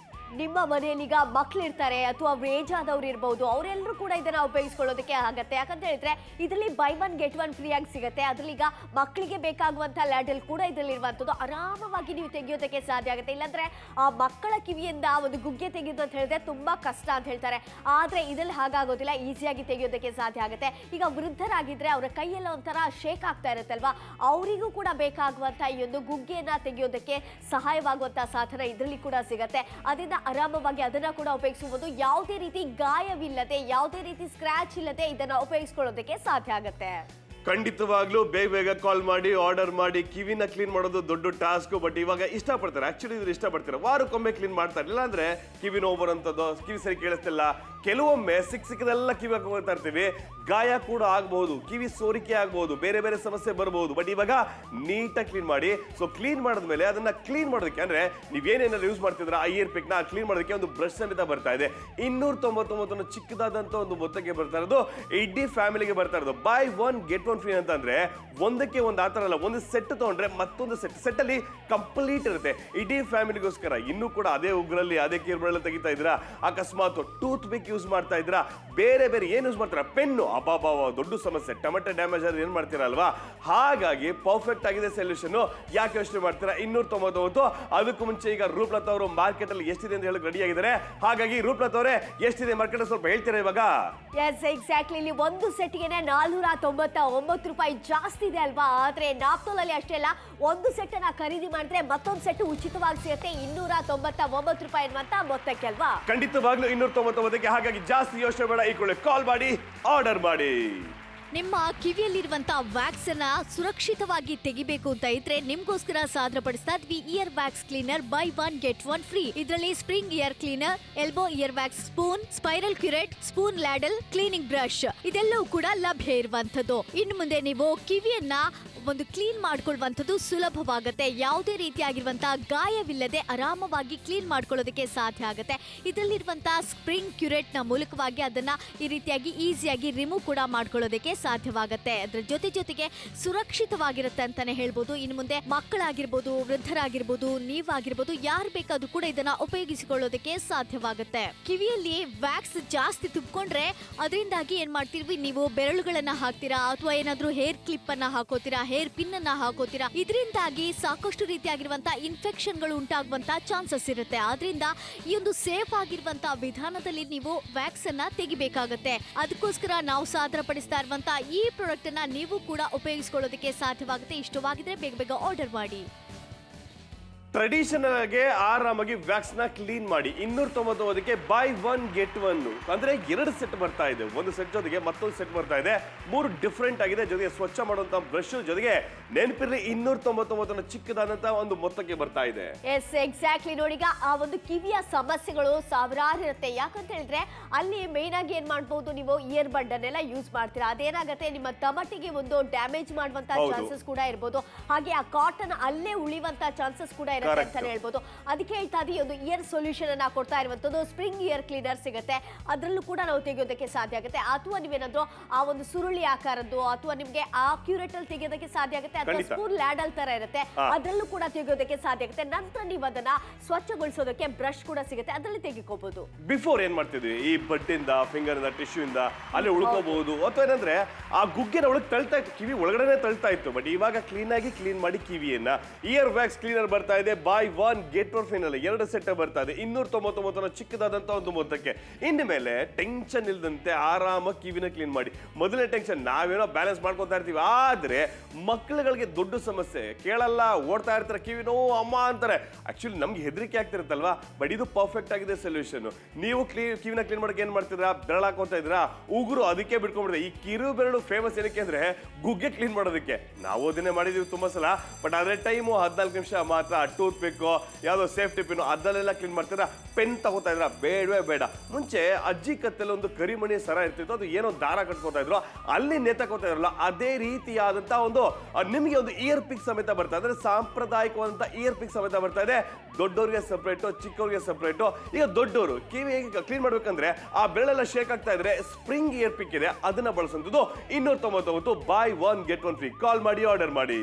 ನಿಮ್ಮ ಮನೆಯಲ್ಲಿ ಈಗ ಮಕ್ಳಿರ್ತಾರೆ ಅಥವಾ ಏಜ್ ಆದವ್ರು ಇರ್ಬೋದು, ಅವರೆಲ್ಲರೂ ಕೂಡ ಇದನ್ನ ಉಪಯೋಗಿಸ್ಕೊಳ್ಳೋದಕ್ಕೆ ಆಗತ್ತೆ. ಯಾಕಂತ ಹೇಳಿದ್ರೆ ಇದರಲ್ಲಿ by one get one free ಆಗಿ ಸಿಗುತ್ತೆ. ಅದ್ರಲ್ಲಿ ಈಗ ಮಕ್ಕಳಿಗೆ ಬೇಕಾಗುವಂತ ಲ್ಯಾಡಲ್ ಕೂಡ ಇದರಲ್ಲಿ ಇರುವಂತದ್ದು. ಆರಾಮವಾಗಿ ನೀವು ತೆಗೆಯೋದಕ್ಕೆ ಸಾಧ್ಯ ಆಗುತ್ತೆ. ಇಲ್ಲಾಂದ್ರೆ ಆ ಮಕ್ಕಳ ಕಿವಿಯಿಂದ ಒಂದು ಗುಗ್ಗೆ ತೆಗೆಯೋದು ಅಂತ ಹೇಳಿದ್ರೆ ತುಂಬಾ ಕಷ್ಟ ಅಂತ ಹೇಳ್ತಾರೆ. ಆದ್ರೆ ಇದರಲ್ಲಿ ಹಾಗಾಗೋದಿಲ್ಲ, ಈಸಿಯಾಗಿ ತೆಗೆಯೋದಕ್ಕೆ ಸಾಧ್ಯ ಆಗುತ್ತೆ. ಈಗ ವೃದ್ಧರಾಗಿದ್ರೆ ಅವರ ಕೈಯೆಲ್ಲ ಒಂಥರ ಶೇಕ್ ಆಗ್ತಾ ಇರುತ್ತಲ್ವಾ, ಅವರಿಗೂ ಕೂಡ ಬೇಕಾಗುವಂತ ಈ ಒಂದು ಗುಗ್ಗೆಯನ್ನ ತೆಗೆಯೋದಕ್ಕೆ ಸಹಾಯವಾಗುವಂತ ಸಾಧನ ಇದರಲ್ಲಿ ಕೂಡ ಸಿಗತ್ತೆ. ಅದರಿಂದ ಆರಾಮವಾಗಿ ಅದನ್ನ ಕೂಡ ಉಪಯೋಗಿಸಬಹುದು. ಯಾವುದೇ ರೀತಿ ಗಾಯವಿಲ್ಲದೆ, ಯಾವುದೇ ರೀತಿ ಸ್ಕ್ರಾಚ್ ಇಲ್ಲದೆ ಇದನ್ನ ಉಪಯೋಗಿಸ್ಕೊಳ್ಳೋದಕ್ಕೆ ಸಾಧ್ಯ ಆಗುತ್ತೆ. ಖಂಡಿತವಾಗ್ಲೂ ಬೇಗ ಕಾಲ್ ಮಾಡಿ, ಆರ್ಡರ್ ಮಾಡಿ. ಕಿವಿನ ಕ್ಲೀನ್ ಮಾಡೋದು ದೊಡ್ಡ ಟಾಸ್ಕ್, ಬಟ್ ಇವಾಗ ಇಷ್ಟಪಡ್ತಾರೆ. ಆಕ್ಚುಲಿ ಇದ್ರು ಇಷ್ಟಪಡ್ತಾರೆ, ವಾರಕ್ಕೊಮ್ಮೆ ಕ್ಲೀನ್ ಮಾಡ್ತಾರೆ. ಇಲ್ಲ ಅಂದ್ರೆ ಕಿವಿ ನೋವು ಬರೋಂಥದ್ದು, ಕಿವಿ ಸರಿ ಕೇಳಿಸ್ತಿಲ್ಲ, ಕೆಲವೊಮ್ಮೆ ಸಿಕ್ಕದೆಲ್ಲ ಕಿವಿ ಹಾಕೋತಾ ಇರ್ತೀವಿ, ಗಾಯ ಕೂಡ ಆಗಬಹುದು, ಕಿವಿ ಸೋರಿಕೆ ಆಗಬಹುದು, ಬೇರೆ ಬೇರೆ ಸಮಸ್ಯೆ ಬರಬಹುದು. ಬಟ್ ಇವಾಗ ನೀಟಾಗಿ ಕ್ಲೀನ್ ಮಾಡಿ. ಸೊ ಕ್ಲೀನ್ ಮಾಡಿದ್ಮೇಲೆ ಅದನ್ನ ಕ್ಲೀನ್ ಮಾಡೋದಕ್ಕೆ ಅಂದ್ರೆ ನೀವೇನೇನಾದ್ರು ಯೂಸ್ ಮಾಡ್ತಿದ್ರ ಆ ಇಯರ್ ಪಿಕ್ ನ ಕ್ಲೀನ್ ಮಾಡೋದಕ್ಕೆ ಒಂದು ಬ್ರಷ್ ಸಮೇತ ಬರ್ತಾ ಇದೆ. 299 ಚಿಕ್ಕದಾದಂತ ಒಂದು ಮೊತ್ತಕ್ಕೆ ಬರ್ತಾ ಇರೋದು, ಇಡೀ ಫ್ಯಾಮಿಲಿಗೆ ಬರ್ತಾ ಇರೋದು. By one get one free ಅಂತ ಅಂದ್ರೆ ಒಂದಕ್ಕೆ ಒಂದು ಆತರ ಅಲ್ಲ, ಒಂದು ಸೆಟ್ ತಗೊಂಡ್ರೆ ಮತ್ತೊಂದು ಸೆಟ್ ಅಲ್ಲಿ ಕಂಪ್ಲೀಟ್ ಇರುತ್ತೆ ಇಡೀ ಫ್ಯಾಮಿಲಿಗೋಸ್ಕರ. ಇನ್ನೂ ಕೂಡ ಅದೇ ಉಗ್ರಲ್ಲಿ ಅದೇ ಕಿರುಬೆರಳು ತೆಗಿತಾ ಇದ್ರ, ಅಕಸ್ಮಾತ್ ಟೂತ್ ಪಿಕ್ ಯೂಸ್ ಮಾಡ್ತಾ ಇದ್ರ, ಬೇರೆ ಬೇರೆ ಏನ್ ಯೂಸ್ ಮಾಡ್ತಾರ, ಪೆನ್ನು, ಅಬ್ಬಾಬಾವ ದೊಡ್ಡ ಸಮಸ್ಯೆ, ಟೊಮೆಟೊ ಡ್ಯಾಮೇಜ್ ಆದ್ರೆ ಏನ್ ಮಾಡ್ತೀರಾ ಅಲ್ವಾ. ಹಾಗಾಗಿ ಪರ್ಫೆಕ್ಟ್ ಆಗಿದೆ ಸೊಲ್ಯೂಷನ್. ಯಾಕೆ ಯೋಚನೆ ಮಾಡ್ತೀರಾ? 299. ಅದಕ್ಕೂ ಮುಂಚೆ ಈಗ ರೂಪ್ಲತಾ ಅವರು ಮಾರ್ಕೆಟ್ ಅಲ್ಲಿ ಎಷ್ಟಿದೆ ಅಂತ ಹೇಳಕ್ ರೆಡಿ ಆಗಿದ್ದಾರೆ. ಹಾಗಾಗಿ ರೂಪ್ಲತಾ ಅವರೇ, ಎಷ್ಟಿದೆ ಮಾರ್ಕೆಟ್ ಸ್ವಲ್ಪ ಹೇಳ್ತೀರಾ ಇವಾಗ? Yes, exactly. ಇಲ್ಲಿ ಒಂದು ಸೆಟ್ಗೆ 499 ರೂಪಾಯಿ ಜಾಸ್ತಿ ಇದೆ ಅಲ್ವಾ. ಆದ್ರೆ ನಾಪ್ತೋಲ್ ಅಲ್ಲಿ ಅಷ್ಟೇ ಅಲ್ಲ, ಒಂದು ಸೆಟ್ ಅನ್ನ ಖರೀದಿ ಮಾಡಿದ್ರೆ ಮತ್ತೊಂದು ಸೆಟ್ ಉಚಿತವಾಗಿ ಸಿಗುತ್ತೆ 299 ರೂಪಾಯಿ ಅನ್ನುವಂತ ಮೊತ್ತಕ್ಕೆ ಅಲ್ವಾ. ಖಂಡಿತವಾಗ್ಲೂ 299ಕ್ಕೆ. ಹಾಗಾಗಿ ಜಾಸ್ತಿ ಯೋಚನೆ ಬೇಡ, ಈ ಕೂಡಲೇ ಕಾಲ್ ಮಾಡಿ, ಆರ್ಡರ್ ಮಾಡಿ. ನಿಮ್ಮ ಕಿವಿಯಲ್ಲಿರುವಂತ ವ್ಯಾಕ್ಸ್ ಅನ್ನ ಸುರಕ್ಷಿತವಾಗಿ ತೆಗಿಬೇಕು ಅಂತ ಇದ್ರೆ ನಿಮ್ಗೋಸ್ಕರ ಸಾದರಪಡಿಸ್ತಾ ಇದ್ವಿ ear wax cleaner buy one get one free. ಇದರಲ್ಲಿ spring ear cleaner, elbow ear wax spoon, spiral curette, spoon ladle, cleaning brush ಇದೆಲ್ಲವೂ ಕೂಡ ಲಭ್ಯ ಇರುವಂತದ್ದು. ಇನ್ನು ಮುಂದೆ ನೀವು ಕಿವಿಯನ್ನ ಒಂದು ಕ್ಲೀನ್ ಮಾಡ್ಕೊಳ್ಳುವಂಥದ್ದು ಸುಲಭವಾಗುತ್ತೆ. ಯಾವುದೇ ರೀತಿಯಾಗಿರುವಂತಹ ಗಾಯವಿಲ್ಲದೆ ಆರಾಮವಾಗಿ ಕ್ಲೀನ್ ಮಾಡ್ಕೊಳ್ಳೋದಕ್ಕೆ ಸಾಧ್ಯ ಆಗುತ್ತೆ. ಇದರಲ್ಲಿರುವಂತಹ ಸ್ಪ್ರಿಂಗ್ ಕ್ಯುರೇಟ್ ನ ಮೂಲಕವಾಗಿ ಅದನ್ನ ಈ ರೀತಿಯಾಗಿ ಈಸಿಯಾಗಿ ರಿಮೂವ್ ಕೂಡ ಮಾಡ್ಕೊಳ್ಳೋದಕ್ಕೆ ಸಾಧ್ಯವಾಗುತ್ತೆ. ಅದ್ರ ಜೊತೆಗೆ ಸುರಕ್ಷಿತವಾಗಿರುತ್ತೆ ಅಂತಾನೆ ಹೇಳ್ಬೋದು. ಇನ್ನು ಮುಂದೆ ಮಕ್ಕಳಾಗಿರ್ಬೋದು, ವೃದ್ಧರಾಗಿರ್ಬೋದು, ನೀವಾಗಿರ್ಬೋದು, ಯಾರು ಬೇಕಾದ್ರೂ ಕೂಡ ಇದನ್ನ ಉಪಯೋಗಿಸಿಕೊಳ್ಳೋದಕ್ಕೆ ಸಾಧ್ಯವಾಗುತ್ತೆ. ಕಿವಿಯಲ್ಲಿ ವ್ಯಾಕ್ಸ್ ಜಾಸ್ತಿ ತುಂಬಿಕೊಂಡ್ರೆ ಅದರಿಂದಾಗಿ ಏನ್ ಮಾಡ್ತೀವಿ, ನೀವು ಬೆರಳುಗಳನ್ನ ಹಾಕ್ತೀರಾ ಅಥವಾ ಏನಾದ್ರೂ ಹೇರ್ ಕ್ಲಿಪ್ ಅನ್ನ ಹಾಕೋತೀರಾ, ಹೇರ್ ಪಿನ್ ಅನ್ನ ಹಾಕೋತೀರಾ. ಇದರಿಂದಾಗಿ ಸಾಕಷ್ಟು ರೀತಿಯಾಗಿರುವಂತಹ ಇನ್ಫೆಕ್ಷನ್ಗಳು ಉಂಟಾಗುವಂತಹ ಚಾನ್ಸಸ್ ಇರುತ್ತೆ. ಆದ್ರಿಂದ ಈ ಒಂದು ಸೇಫ್ ಆಗಿರುವಂತಹ ವಿಧಾನದಲ್ಲಿ ನೀವು ವ್ಯಾಕ್ಸ್ ಅನ್ನ ತೆಗಿಬೇಕಾಗತ್ತೆ. ಅದಕ್ಕೋಸ್ಕರ ನಾವು ಸಾದರಪಡಿಸ್ತಾ ಇರುವಂತಹ ಈ ಪ್ರಾಡಕ್ಟ್ ಅನ್ನ ನೀವು ಕೂಡ ಉಪಯೋಗಿಸಿಕೊಳ್ಳೋದಕ್ಕೆ ಸಾಧ್ಯವಾಗುತ್ತೆ. ಇಷ್ಟವಾಗಿದ್ರೆ ಬೇಗ ಆರ್ಡರ್ ಮಾಡಿ. ಟ್ರೆಡಿಷನಲ್ ಆಗಿ ಆರಾಮಾಗಿ ವ್ಯಾಕ್ಸ್ ನ ಕ್ಲೀನ್ ಮಾಡಿ 299ಕ್ಕೆ ಬೈ ಒನ್ ಗೆಟ್ ಒನ್ ಅಂದ್ರೆ 2 ಸೆಟ್ ಬರ್ತಾ ಇದೆ. ಒಂದು ಸೆಟ್ ಜೊತೆಗೆ ಮತ್ತೊಂದು ಸೆಟ್ ಬರ್ತಾ ಇದೆ. 3 ಡಿಫ್ರೆಂಟ್ ಆಗಿದೆ. ಜೊತೆಗೆ ಸ್ವಚ್ಛ ಮಾಡುವಂತ ಬ್ರಷ್ ಜೊತೆಗೆ ನೆನಪಿರ್ಲಿ 299 ಚಿಕ್ಕದಾದಂತ ಒಂದು ಮೊತ್ತಕ್ಕೆ ಬರ್ತಾ ಇದೆ. Yes, exactly. ನೋಡಿ, ಈಗ ಆ ಒಂದು ಕಿವಿಯ ಸಮಸ್ಯೆಗಳು ಸಾವಿರಾರು ಇರುತ್ತೆ. ಯಾಕಂತ ಹೇಳಿದ್ರೆ ಅಲ್ಲಿ ಮೇನ್ ಆಗಿ ಏನ್ ಮಾಡ್ಬೋದು, ನೀವು ಇಯರ್ ಬಡ್ ಅನ್ನೆಲ್ಲ ಯೂಸ್ ಮಾಡ್ತೀರಾ. ಅದೇನಾಗುತ್ತೆ, ನಿಮ್ಮ ತಮಟಿಗೆ ಒಂದು ಡ್ಯಾಮೇಜ್ ಮಾಡುವಂತ ಚಾನ್ಸಸ್ ಕೂಡ ಇರ್ಬೋದು. ಹಾಗೆ ಆ ಕಾಟನ್ ಅಲ್ಲೇ ಉಳಿಯುವಂತ ಚಾನ್ಸಸ್ ಕೂಡ ಇರುತ್ತೆ ಅಂತಾನೆ ಹೇಳ್ಬೋದು. ಅದಕ್ಕೆ ಹೇಳ್ತಾ ಇದೀವಿ, ಒಂದು ಇಯರ್ ಸೊಲ್ಯೂಷನ್ ಅನ್ನ ಕೊಡ್ತಾ ಇರುವಂತದ್ದು ಸ್ಪ್ರಿಂಗ್ ಇಯರ್ ಕ್ಲೀನರ್ ಸಿಗುತ್ತೆ. ಅದರಲ್ಲೂ ಕೂಡ ನಾವು ತೆಗೆಯೋದಕ್ಕೆ ಸಾಧ್ಯ ಆಗುತ್ತೆ. ಅಥವಾ ನೀವೇನಾದ್ರೂ ಆ ಒಂದು ಸುರುಳಿ ಆಕಾರದ್ದು ಅಥವಾ ನಿಮ್ಗೆ ಆಕ್ಯುರೇಟ್ ಅಲ್ಲಿ ತೆಗೆಯೋದಕ್ಕೆ ಸಾಧ್ಯ ಆಗುತ್ತೆ. ಅಥವಾ ಸ್ಪೂನ್ ಲ್ಯಾಡಲ್ ತರ ಇರುತ್ತೆ, ಅದರಲ್ಲೂ ಕೂಡ ತೆಗೆಯೋದಕ್ಕೆ ಸಾಧ್ಯ ಆಗುತ್ತೆ. ನಂತರ ನೀವು ಅದನ್ನ ಸ್ವಚ್ಛಗೊಳಿಸೋದಕ್ಕೆ ಬ್ರಷ್ ಕೂಡ ಸಿಗುತ್ತೆ, ಅದರಲ್ಲಿ ತೆಗೆಕೋಬಹುದು. ಬಿಫೋರ್ ಏನ್ ಮಾಡ್ತಿದ್ವಿ, ಈ ಬಡ್ಡಿಂದ, ಫಿಂಗರ್ ಇಂದ, ಟಿಶ್ಯೂ ಇಂದ ಅಲ್ಲೇ ಉಳ್ಕೋಬಹುದು. ಅಥವಾ ಏನಂದ್ರೆ ಆ ಗುಗ್ಗಿನ ಒಳಗೆ ತಳ್ತಾ ಇತ್ತು, ಕಿವಿ ಒಳಗಡೆ ತಳ್ತಾ ಇತ್ತು. ಬಟ್ ಇವಾಗ ಕ್ಲೀನ್ ಆಗಿ ಕ್ಲೀನ್ ಮಾಡಿ ಕಿವಿಯನ್ನ ಇಯರ್ ವ್ಯಾಕ್ಸ್ ಕ್ಲೀನರ್ ಬರ್ತಾ ಇದೆ. Buy one get one free ನಲ್ಲಿ 2 ಸೆಟ್ ಬರ್ತಾ ಇದೆ 299 ಚಿಕ್ಕದಾದಂತ ಒಂದು ಮೊತ್ತಕ್ಕೆ. ಇನ್ನು ಮೇಲೆ ಟೆನ್ಷನ್ ಇಲ್ಲದಂತೆ ಆರಾಮ ಕಿವಿನ ಕ್ಲೀನ್ ಮಾಡಿ. ಮೊದಲನೇ ಟೆನ್ಷನ್, ನಾವೇನೋ ಬ್ಯಾಲೆನ್ಸ್ ಮಾಡ್ಕೊತಾ ಇರ್ತೀವಿ, ಆದ್ರೆ ಮಕ್ಕಳುಗಳಿಗೆ ದೊಡ್ಡ ಸಮಸ್ಯೆ, ಕೇಳಲ್ಲ, ಓಡ್ತಾ ಇರ್ತಾರೆ, ಕಿವಿ ನೋವು ಅಮ್ಮ ಅಂತಾರೆ. ಆಕ್ಚುಲಿ ನಮ್ಗೆ ಹೆದರಿಕೆ ಆಗ್ತಿರುತ್ತಲ್ವಾ. ಬಟ್ ಇದು ಪರ್ಫೆಕ್ಟ್ ಆಗಿದೆ ಸೊಲ್ಯೂಷನ್. ನೀವು ಕಿವಿನ ಕ್ಲೀನ್ ಮಾಡಕ್ಕೆ ಏನ್ ಮಾಡ್ತಿದ್ರಾ, ಬೆರಳು ಹಾಕೊಂತ ಇದ್ರಾ, ಉಗುರು ಅದಕ್ಕೆ ಬಿಟ್ಕೊಂಡ್ಬಿಡ್ರೆ. ಈ ಕಿರು ಬೆರಳು ಫೇಮಸ್ ಏನಕ್ಕೆ ಅಂದ್ರೆ ಗುಗ್ಗೆ ಕ್ಲೀನ್ ಮಾಡೋದಕ್ಕೆ. ನಾವು ಅದನ್ನೇ ಮಾಡಿದೀವಿ ತುಂಬಾ ಸಲ. ಬಟ್ ಆದ್ರೆ ಟೈಮು 14 ನಿಮಿಷ ಮಾತ್ರ. ಟೂತ್ ಪಿಕ್, ಯಾವ್ದೋ ಸೇಫ್ಟಿ ಪಿನ್ ಅದಲ್ಲೆಲ್ಲ ಕ್ಲೀನ್ ಮಾಡ್ತಿದ್ರ, ಪೆನ್ ತಗೋತಾ ಇದ್ರ, ಬೇಡವೇ ಬೇಡ. ಮುಂಚೆ ಅಜ್ಜಿ ಕತ್ತಲ್ಲಿ ಒಂದು ಕರಿಮಣಿ ಸರ ಇರ್ತಿತ್ತು, ಅದು ಏನೋ ದಾರ ಕಟ್ಕೋತಾ ಇದ್ರು, ಅಲ್ಲಿ ನೇತಾಕೋತಾ ಇದ್ರಲ್ಲ, ಅದೇ ರೀತಿಯಾದಂತ ಒಂದು ನಿಮಗೆ ಒಂದು ಇಯರ್ ಪಿಕ್ ಸಮೇತ ಬರ್ತಾ ಇದೆ. ಸಾಂಪ್ರದಾಯಿಕವಾದಂತ ಇಯರ್ ಪಿಕ್ ಸಮೇತ ಬರ್ತಾ ಇದೆ. ದೊಡ್ಡವ್ರಿಗೆ ಸಪ್ರೇಟ್, ಚಿಕ್ಕವ್ರಿಗೆ ಸಪ್ರೇಟ್. ಈಗ ದೊಡ್ಡವರು ಕಿವಿ ಕ್ಲೀನ್ ಮಾಡ್ಬೇಕಂದ್ರೆ ಆ ಬೆರಳೆಲ್ಲ ಶೇಕ್ ಆಗ್ತಾ ಇದ್ರೆ ಸ್ಪ್ರಿಂಗ್ ಇಯರ್ ಪಿಕ್ ಇದೆ, ಅದನ್ನ ಬಳಸುವಂಥದ್ದು 299 ಬೈ 1 ಗೆಟ್ 1 ಫ್ರೀ. ಕಾಲ್ ಮಾಡಿ, ಆರ್ಡರ್ ಮಾಡಿ.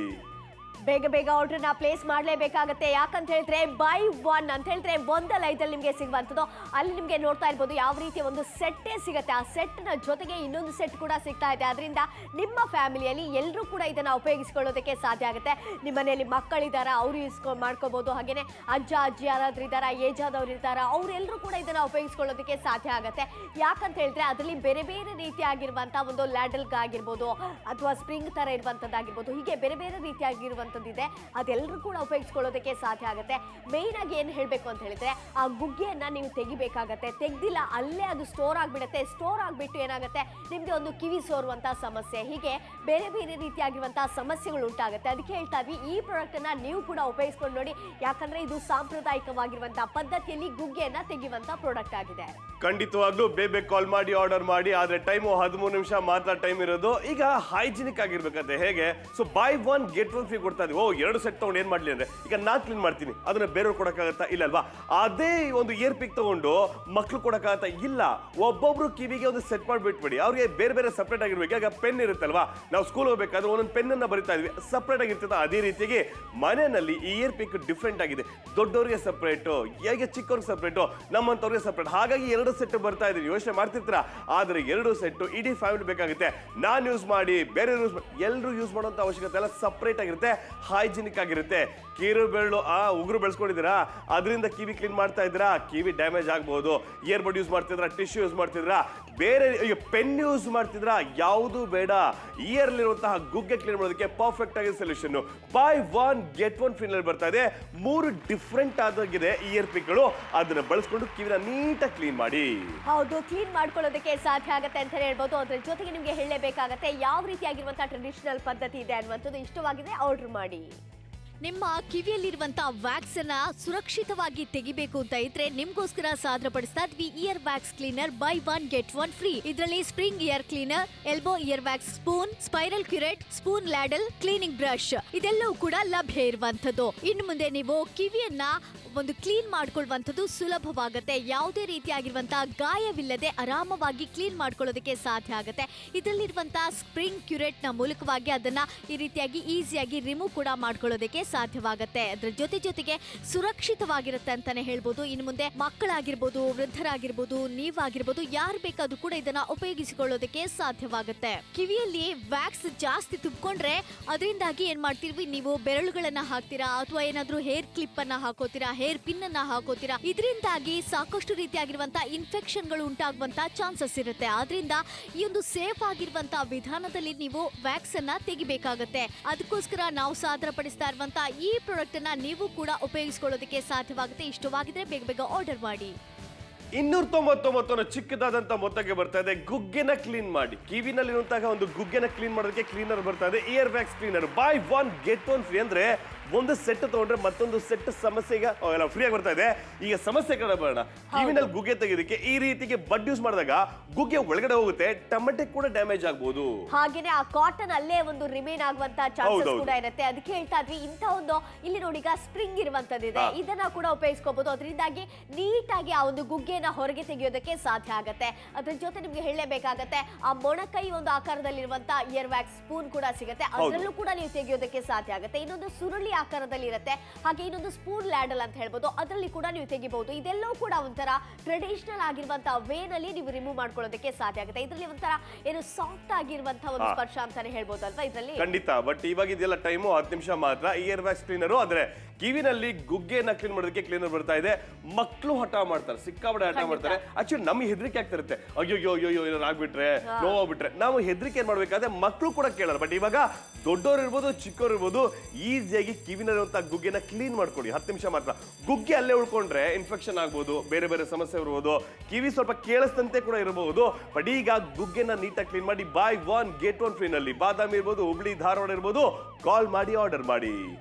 ಬೇಗ ಬೇಗ ಆರ್ಡರ್ನ ಪ್ಲೇಸ್ ಮಾಡಲೇಬೇಕಾಗತ್ತೆ. ಯಾಕಂತ ಹೇಳಿದ್ರೆ ಬೈ 1 ಅಂತ ಹೇಳಿದ್ರೆ ಒಂದಲ್ಲ ಐದಲ್ಲಿ ನಿಮಗೆ ಸಿಗುವಂಥದ್ದು. ಅಲ್ಲಿ ನಿಮಗೆ ನೋಡ್ತಾ ಇರ್ಬೋದು ಯಾವ ರೀತಿಯ ಒಂದು ಸೆಟ್ಟೇ ಸಿಗುತ್ತೆ. ಆ ಸೆಟ್ನ ಜೊತೆಗೆ ಇನ್ನೊಂದು ಸೆಟ್ ಕೂಡ ಸಿಗ್ತಾ ಇದೆ. ಅದರಿಂದ ನಿಮ್ಮ ಫ್ಯಾಮಿಲಿಯಲ್ಲಿ ಎಲ್ಲರೂ ಕೂಡ ಇದನ್ನ ಉಪಯೋಗಿಸಿಕೊಳ್ಳೋದಕ್ಕೆ ಸಾಧ್ಯ ಆಗುತ್ತೆ. ನಿಮ್ಮ ಮನೆಯಲ್ಲಿ ಮಕ್ಕಳಿದ್ದಾರ, ಅವರು ಮಾಡ್ಕೋಬಹುದು. ಹಾಗೇನೆ ಅಜ್ಜ ಅಜ್ಜಿ ಯಾರಾದ್ರೂ ಇದ್ದಾರಾ, ಏಜ್ ಆದವ್ರು ಇದ್ದಾರ, ಅವರೆಲ್ಲರೂ ಕೂಡ ಇದನ್ನ ಉಪಯೋಗಿಸಿಕೊಳ್ಳೋದಕ್ಕೆ ಸಾಧ್ಯ ಆಗುತ್ತೆ. ಯಾಕಂತ ಹೇಳಿದ್ರೆ ಅದರಲ್ಲಿ ಬೇರೆ ಬೇರೆ ರೀತಿಯಾಗಿರುವಂತಹ ಒಂದು ಲ್ಯಾಡಲ್ ಆಗಿರ್ಬೋದು ಅಥವಾ ಸ್ಪ್ರಿಂಗ್ ತರ ಇರುವಂತದ್ದಾಗಿರ್ಬೋದು, ಹೀಗೆ ಬೇರೆ ಬೇರೆ ರೀತಿಯಾಗಿರುವಂತ ಇದೆ. ಅದೆಲ್ಲರೂ ಕೂಡ ಉಪಯೋಗಿಸ್ಕೊಳ್ಳೋದಕ್ಕೆ ಸಾಧ್ಯ ಆಗುತ್ತೆ. ಮೇನ್ ಆಗಿ ಏನ್ ಹೇಳ್ಬೇಕು ಅಂತ ಹೇಳಿದ್ರೆ ಆ ಗುಗ್ಗೆಯನ್ನ ನೀವು ತೆಗಿಬೇಕಾಗತ್ತೆ. ತೆಗ್ದಿಲ್ಲ ಅಲ್ಲೇ ಅದು ಸ್ಟೋರ್ ಆಗ್ಬಿಡುತ್ತೆ. ಸ್ಟೋರ್ ಆಗ್ಬಿಟ್ಟು ಏನಾಗುತ್ತೆ, ನಿಮ್ಗೆ ಒಂದು ಕಿವಿ ಸೋರುವಂತಹ ಸಮಸ್ಯೆ, ಹೀಗೆ ಬೇರೆ ಬೇರೆ ರೀತಿಯಾಗಿರುವಂತಹ ಸಮಸ್ಯೆಗಳು ಉಂಟಾಗುತ್ತೆ. ಅದಕ್ಕೆ ಹೇಳ್ತಾ ಇದ್ವಿ ಈ ಪ್ರಾಡಕ್ಟ್ ಅನ್ನ ನೀವು ಕೂಡ ಉಪಯೋಗಿಸ್ಕೊಂಡು ನೋಡಿ. ಯಾಕಂದ್ರೆ ಇದು ಸಾಂಪ್ರದಾಯಿಕವಾಗಿರುವಂತಹ ಪದ್ಧತಿಯಲ್ಲಿ ಗುಗ್ಗೆಯನ್ನ ತೆಗೆಯುವಂತ ಪ್ರಾಡಕ್ಟ್ ಆಗಿದೆ. ಖಂಡಿತವಾಗ್ಲೂ ಬೇಗ ಕಾಲ್ ಮಾಡಿ, ಆರ್ಡರ್ ಮಾಡಿ. ಆದ್ರೆ ಟೈಮು 13 ನಿಮಿಷ ಮಾತ್ರ ಟೈಮ್ ಇರೋದು. ಈಗ ಹೈಜಿನಿಕ್ ಆಗಿರ್ಬೇಕಂತೆ ಹೇಗೆ, ಸೊ ಬೈ 1 ಗೆಟ್ 1 ಫ್ರೀ ಕೊಡ್ತಾ ಇದೀವಿ. 2 ಸೆಟ್ ತಗೊಂಡು ಏನ್ ಮಾಡ್ಲಿ ಅಂದ್ರೆ, ಈಗ ನಾನ್ ಕ್ಲೀನ್ ಮಾಡ್ತೀನಿ, ಅದನ್ನ ಬೇರೆಯವ್ರು ಕೊಡಕ್ಕಾಗತ್ತಾ? ಇಲ್ಲ ಅಲ್ವಾ? ಅದೇ ಒಂದು ಇಯರ್ ಪಿಕ್ ತಗೊಂಡು ಮಕ್ಳು ಕೊಡಕ್ಕಾಗತ್ತಾ? ಇಲ್ಲ. ಒಬ್ಬೊಬ್ರು ಕಿವಿಗೆ ಒಂದು ಸೆಟ್ ಮಾಡಿಬಿಟ್ಬಿಡಿ. ಅವ್ರಿಗೆ ಬೇರೆ ಬೇರೆ ಸಪ್ರೇಟ್ ಆಗಿರ್ಬೇಕು. ಈಗ ಪೆನ್ ಇರುತ್ತಲ್ವಾ, ನಾವು ಸ್ಕೂಲ್ ಹೋಗ್ಬೇಕಾದ್ರೆ ಒಂದೊಂದು ಪೆನ್ ಅನ್ನ ಬರಿತಾ ಇದ್ವಿ, ಸಪ್ರೇಟ್ ಆಗಿರ್ತದೆ. ಅದೇ ರೀತಿಯಾಗಿ ಮನೆಯಲ್ಲಿ ಈ ಇಯರ್ ಪಿಕ್ ಡಿಫ್ರೆಂಟ್ ಆಗಿದೆ. ದೊಡ್ಡವ್ರಿಗೆ ಸಪ್ರೇಟ್, ಹೇಗೆ ಚಿಕ್ಕವ್ರಿಗೆ ಸಪ್ರೇಟ್, ನಮ್ಮಂತವ್ರಿಗೆ ಸಪ್ರೇಟ್. ಹಾಗಾಗಿ 2 ಸೆಟ್ ಬರ್ತಾ ಇದ್ರಿ. ಯೋಚನೆ ಮಾಡ್ತಿರ್ತೀರಾ, ಆದ್ರೆ 2 ಸೆಟ್ ಇಡೀ ಫ್ಯಾಮಿಲಿ ಬೇಕಾಗುತ್ತೆ. ನಾನ್ ಯೂಸ್ ಮಾಡಿ, ಬೇರೆ ಯೂಸ್ ಮಾಡಿ, ಎಲ್ಲರೂ ಯೂಸ್ ಮಾಡುವಂತ ಅವಶ್ಯಕತೆ ಎಲ್ಲ ಸಪ್ರೇಟ್ ಆಗಿರುತ್ತೆ, ಹೈಜಿನಿಕ್ ಆಗಿರುತ್ತೆ. ಕಿರು ಬೆರಳು ಉಗುರು ಬೆಳೆಸ್ಕೊಂಡಿದ್ದೀರಾ, ಅದರಿಂದ ಕಿವಿ ಕ್ಲೀನ್ ಮಾಡ್ತಾ ಇದ್ದೀರಾ, ಕಿವಿ ಡ್ಯಾಮೇಜ್ ಆಗ್ಬಹುದು. Year bud use ಮಾಡ್ತಿದ್ರಾ, tissue use ಮಾಡ್ತಿದ್ರಾ, ಬೇರೆ ಈಗ ಪೆನ್ ಯೂಸ್ ಮಾಡ್ತಿದ್ರಾ, ಯಾವುದು ಬೇಡ. ಇಯರ್ಲಿರುವಂತಹ ಗುಗ್ಗೆ ಕ್ಲೀನ್ ಮಾಡೋದಕ್ಕೆ ಪರ್ಫೆಕ್ಟ್ ಆಗಿ ಸೊಲ್ಯೂಷನ್ ಬೈ 1 ಗೆಟ್ 1 ಫ್ರೀ ನಲ್ಲಿ ಬರ್ತಾ ಇದೆ. 3 ಡಿಫ್ರೆಂಟ್ ಆಗಿದೆ ಇಯರ್ ಪಿಕ್ಗಳು. ಅದನ್ನ ಬಳಸ್ಕೊಂಡು ಕಿವಿನ ನೀಟಾಗಿ ಕ್ಲೀನ್ ಮಾಡಿ. ಹೌದು, ಕ್ಲೀನ್ ಮಾಡ್ಕೊಳ್ಳೋದಕ್ಕೆ ಸಾಧ್ಯ ಆಗುತ್ತೆ ಅಂತ ಹೇಳ್ಬೋದು. ಅದ್ರ ಜೊತೆಗೆ ನಿಮ್ಗೆ ಹೇಳಲೇಬೇಕಾಗತ್ತೆ ಯಾವ ರೀತಿಯಾಗಿರುವಂತಹ ಟ್ರೆಡಿಷನಲ್ ಪದ್ಧತಿ ಇದೆ ಅನ್ನುವಂಥದ್ದು. ಇಷ್ಟವಾಗಿದೆ, ಆರ್ಡರ್ ಮಾಡಿ. ನಿಮ್ಮ ಕಿವಿಯಲ್ಲಿರುವಂತಹ ವ್ಯಾಕ್ಸ್ ಅನ್ನ ಸುರಕ್ಷಿತವಾಗಿ ತೆಗಿಬೇಕು ಅಂತ ಇದ್ರೆ ನಿಮ್ಗೋಸ್ಕರ ಸಾದರಪಡಿಸ್ತಾ ಇದ್ವಿ ear wax cleaner buy 1 get 1 free. ಇದರಲ್ಲಿ spring ear cleaner, elbow ear wax spoon, spiral curette, spoon ladle, cleaning brush ಇದೆಲ್ಲವೂ ಕೂಡ ಲಭ್ಯ ಇರುವಂತದ್ದು. ಇನ್ನು ಮುಂದೆ ನೀವು ಕಿವಿಯನ್ನ ಒಂದು ಕ್ಲೀನ್ ಮಾಡ್ಕೊಳ್ಳುವಂಥದ್ದು ಸುಲಭವಾಗುತ್ತೆ. ಯಾವುದೇ ರೀತಿಯಾಗಿರುವಂತಹ ಗಾಯವಿಲ್ಲದೆ ಆರಾಮವಾಗಿ ಕ್ಲೀನ್ ಮಾಡ್ಕೊಳ್ಳೋದಕ್ಕೆ ಸಾಧ್ಯ ಆಗುತ್ತೆ. ಇದರಲ್ಲಿರುವಂತಹ ಸ್ಪ್ರಿಂಗ್ ಕ್ಯುರೇಟ್ ನ ಮೂಲಕವಾಗಿ ಅದನ್ನ ಈ ರೀತಿಯಾಗಿ ಈಸಿಯಾಗಿ ರಿಮೂವ್ ಕೂಡ ಮಾಡ್ಕೊಳ್ಳೋದಕ್ಕೆ ಸಾಧ್ಯವಾಗುತ್ತೆ. ಅದ್ರ ಜೊತೆಗೆ ಸುರಕ್ಷಿತವಾಗಿರುತ್ತೆ ಅಂತಾನೆ ಹೇಳ್ಬೋದು. ಇನ್ನು ಮುಂದೆ ಮಕ್ಕಳಾಗಿರ್ಬೋದು, ವೃದ್ಧರಾಗಿರ್ಬೋದು, ನೀವಾಗಿರ್ಬೋದು, ಯಾರು ಬೇಕಾದ್ರೂ ಕೂಡ ಇದನ್ನ ಉಪಯೋಗಿಸಿಕೊಳ್ಳೋದಕ್ಕೆ ಸಾಧ್ಯವಾಗುತ್ತೆ. ಕಿವಿಯಲ್ಲಿ ವ್ಯಾಕ್ಸ್ ಜಾಸ್ತಿ ತುಂಬಿಕೊಂಡ್ರೆ ಅದರಿಂದಾಗಿ ಏನ್ ಮಾಡ್ತೀವಿ, ನೀವು ಬೆರಳುಗಳನ್ನ ಹಾಕ್ತೀರಾ ಅಥವಾ ಏನಾದ್ರೂ ಹೇರ್ ಕ್ಲಿಪ್ ಅನ್ನ ಹಾಕೋತೀರಾ, ಹೇರ್ ಪಿನ್ ಅನ್ನ ಹಾಕೋತೀರಾ. ಇದರಿಂದಾಗಿ ಸಾಕಷ್ಟು ರೀತಿಯಾಗಿರುವಂತಹ ಇನ್ಫೆಕ್ಷನ್ಗಳು ಉಂಟಾಗುವಂತಹ ಚಾನ್ಸಸ್ ಇರುತ್ತೆ. ಆದ್ರಿಂದ ಈ ಒಂದು ಸೇಫ್ ಆಗಿರುವಂತಹ ವಿಧಾನದಲ್ಲಿ ನೀವು ವ್ಯಾಕ್ಸ್ ಅನ್ನ ತೆಗಿಬೇಕಾಗತ್ತೆ. ಅದಕ್ಕೋಸ್ಕರ ನಾವು ಸಾದರಪಡಿಸ್ತಾ ಇರುವಂತಹ ಈ ಪ್ರಾಡಕ್ಟ್ ಅನ್ನ ನೀವು ಕೂಡ ಉಪಯೋಗಿಸಿಕೊಳ್ಳೋದಕ್ಕೆ ಸಾಧ್ಯವಾಗುತ್ತೆ. ಇಷ್ಟವಾಗಿದ್ರೆ ಬೇಗ ಆರ್ಡರ್ ಮಾಡಿ. 299 ಚಿಕ್ಕದಾದಂತ ಮೊತ್ತಕ್ಕೆ ಬರ್ತಾ ಇದೆ. ಗುಗ್ಗೆನ ಕ್ಲೀನ್ ಮಾಡಿ, ಕಿವಿನಲ್ಲಿರುವಂತಹ ಒಂದು ಗುಗ್ಗೆನ ಕ್ಲೀನ್ ಮಾಡೋದಕ್ಕೆ ಕ್ಲೀನರ್ ಬರ್ತಾ ಇದೆ. Year wax cleaner buy 1 get 1 free. ಅಂದ್ರೆ ಒಂದು ಸೆಟ್ ತಗೊಂಡ್ರೆ ಮತ್ತೊಂದು ಸೆಟ್ ಸಮಸ್ಯೆಗೆ ಫ್ರೀ ಆಗಿ ಬರ್ತಾ ಇದೆ. ಈಗ ಸಮಸ್ಯೆ ಕಡೆ ಬರೋಣ. ಕಿವಿನಲ್ಲಿ ಗುಗ್ಗೆ ತೆಗೆದಕ್ಕೆ ಈ ರೀತಿಗೆ ಬಡ್ ಯೂಸ್ ಮಾಡಿದಾಗ ಗುಗ್ಗೆ ಒಳಗಡೆ ಹೋಗುತ್ತೆ, ಟಮಟೆ ಕೂಡ ಡ್ಯಾಮೇಜ್ ಆಗ್ಬೋದು. ಹಾಗೇನೆ ಆ ಕಾಟನ್ ಅಲ್ಲೇ ಒಂದು ರಿಮೇನ್ ಆಗುವಂತ ಚಾನ್ಸಸ್ ಕೂಡ ಇರುತ್ತೆ. ಅದಕ್ಕೆ ಹೇಳ್ತಾ ಇದ್ವಿ ಇಂತ ಒಂದು ಇಲ್ಲಿ ನೋಡಿ ಈಗ ಸ್ಪ್ರಿಂಗ್ ಇರುವಂತದ್ದಿದೆ, ಇದನ್ನ ಕೂಡ ಉಪಯೋಗಿಸಬಹುದು. ಅದರಿಂದಾಗಿ ನೀಟಾಗಿ ಆ ಒಂದು ಗುಗ್ಗೆನ ಹೊರಗೆ ತೆಗೆಯೋದಕ್ಕೆ ಸಾಧ್ಯ ಆಗುತ್ತೆ. ಅದ್ರ ಜೊತೆ ನಿಮ್ಗೆ ಹೇಳಲೇಬೇಕಾಗತ್ತೆ, ಆ ಮೊಣಕೈ ಒಂದು ಆಕಾರದಲ್ಲಿರುವಂತ ಇಯರ್ ವ್ಯಾಕ್ಸ್ ಸ್ಪೂನ್ ಕೂಡ ಸಿಗುತ್ತೆ, ಅದರಲ್ಲೂ ಕೂಡ ನೀವು ತೆಗೆಯೋದಕ್ಕೆ ಸಾಧ್ಯ ಆಗುತ್ತೆ. ಇನ್ನೊಂದು ಸುರುಳಿ ಆಕಾರದಲ್ಲಿ ಇರುತ್ತೆ, ಹಾಗೆ ಇನ್ನೊಂದು ಸ್ಪೂನ್ ಲ್ಯಾಡಲ್ ಅಂತ ಹೇಳ್ಬೋದು, ಅದರಲ್ಲಿ ಕೂಡ ನೀವು ತೆಗಿಬಹುದು. ಇದೆಲ್ಲವೂ ಕೂಡ ಒಂಥರ ಟ್ರೆಡಿಷನಲ್ ಆಗಿರುವಂತಹ ವೇನಲ್ಲಿ ನೀವು ರಿಮೂವ್ ಮಾಡ್ಕೊಳ್ಳೋದಕ್ಕೆ ಸಾಧ್ಯ ಆಗುತ್ತೆ. ಇದರಲ್ಲಿ ಒಂಥರ ಏನು ಸಾಫ್ಟ್ ಆಗಿರುವಂತಹ ಒಂದು ಸ್ಪರ್ಶ ಅಂತಾನೆ ಹೇಳ್ಬೋದು ಅಲ್ವಾ ಇದರಲ್ಲಿ. ಖಂಡಿತ. ಬಟ್ ಇವಾಗ ಇದೆಲ್ಲ ಟೈಮು 10 ನಿಮಿಷ ಮಾತ್ರ. ಇಯರ್ ವ್ಯಾಕ್ಸ್ ಕ್ಲೀನರು ಆದ್ರೆ ಕಿವಿನಲ್ಲಿ ಗುಗ್ಗೆನ ಕ್ಲೀನ್ ಮಾಡೋದಕ್ಕೆ ಕ್ಲೀನರ್ ಬರ್ತಾ ಇದೆ. ಮಕ್ಕಳು ಹಠ ಮಾಡ್ತಾರೆ, ಸಿಕ್ಕಾಪಟ್ಟೆ ಹಠ ಮಾಡ್ತಾರೆ. ಆಕ್ಚುಲಿ ನಮ್ಗೆ ಹೆದರಿಕೆ ಆಗ್ತಾ ಇರುತ್ತೆ, ಅಯ್ಯೋ ಏನಾದ್ರು ಆಗ್ಬಿಟ್ರೆ, ನೋವಾಗ್ಬಿಟ್ರೆ. ನಾವು ಹೆದರಿಕೆ ಏನ್ ಮಾಡ್ಬೇಕಾದ್ರೆ ಮಕ್ಕಳು ಕೂಡ ಕೇಳಲ್ಲ. ಬಟ್ ಇವಾಗ ದೊಡ್ಡವ್ರು ಇರ್ಬೋದು, ಚಿಕ್ಕವ್ರು ಇರ್ಬೋದು, ಈಸಿಯಾಗಿ ಕಿವಿನಲ್ಲಿರುವಂತಹ ಗುಗ್ಗೆನ ಕ್ಲೀನ್ ಮಾಡ್ಕೊಳ್ಳಿ. 10 ನಿಮಿಷ ಮಾತ್ರ. ಗುಗ್ಗೆ ಅಲ್ಲೇ ಉಳ್ಕೊಂಡ್ರೆ ಇನ್ಫೆಕ್ಷನ್ ಆಗ್ಬೋದು, ಬೇರೆ ಬೇರೆ ಸಮಸ್ಯೆ ಇರ್ಬೋದು, ಕಿವಿ ಸ್ವಲ್ಪ ಕೇಳಿಸ್ತಂತೆ ಕೂಡ ಇರಬಹುದು. ಬಟ್ ಈಗ ಗುಗ್ಗೆನ ನೀಟಾಗಿ ಕ್ಲೀನ್ ಮಾಡಿ ಬೈ 1 ಗೆಟ್ 1 ಫ್ರೀ ನಲ್ಲಿ ಬಾದಾಮಿ ಇರ್ಬೋದು, ಹುಬ್ಳಿ ಧಾರವಾಡ ಇರ್ಬೋದು, ಕಾಲ್ ಮಾಡಿ ಆರ್ಡರ್ ಮಾಡಿ.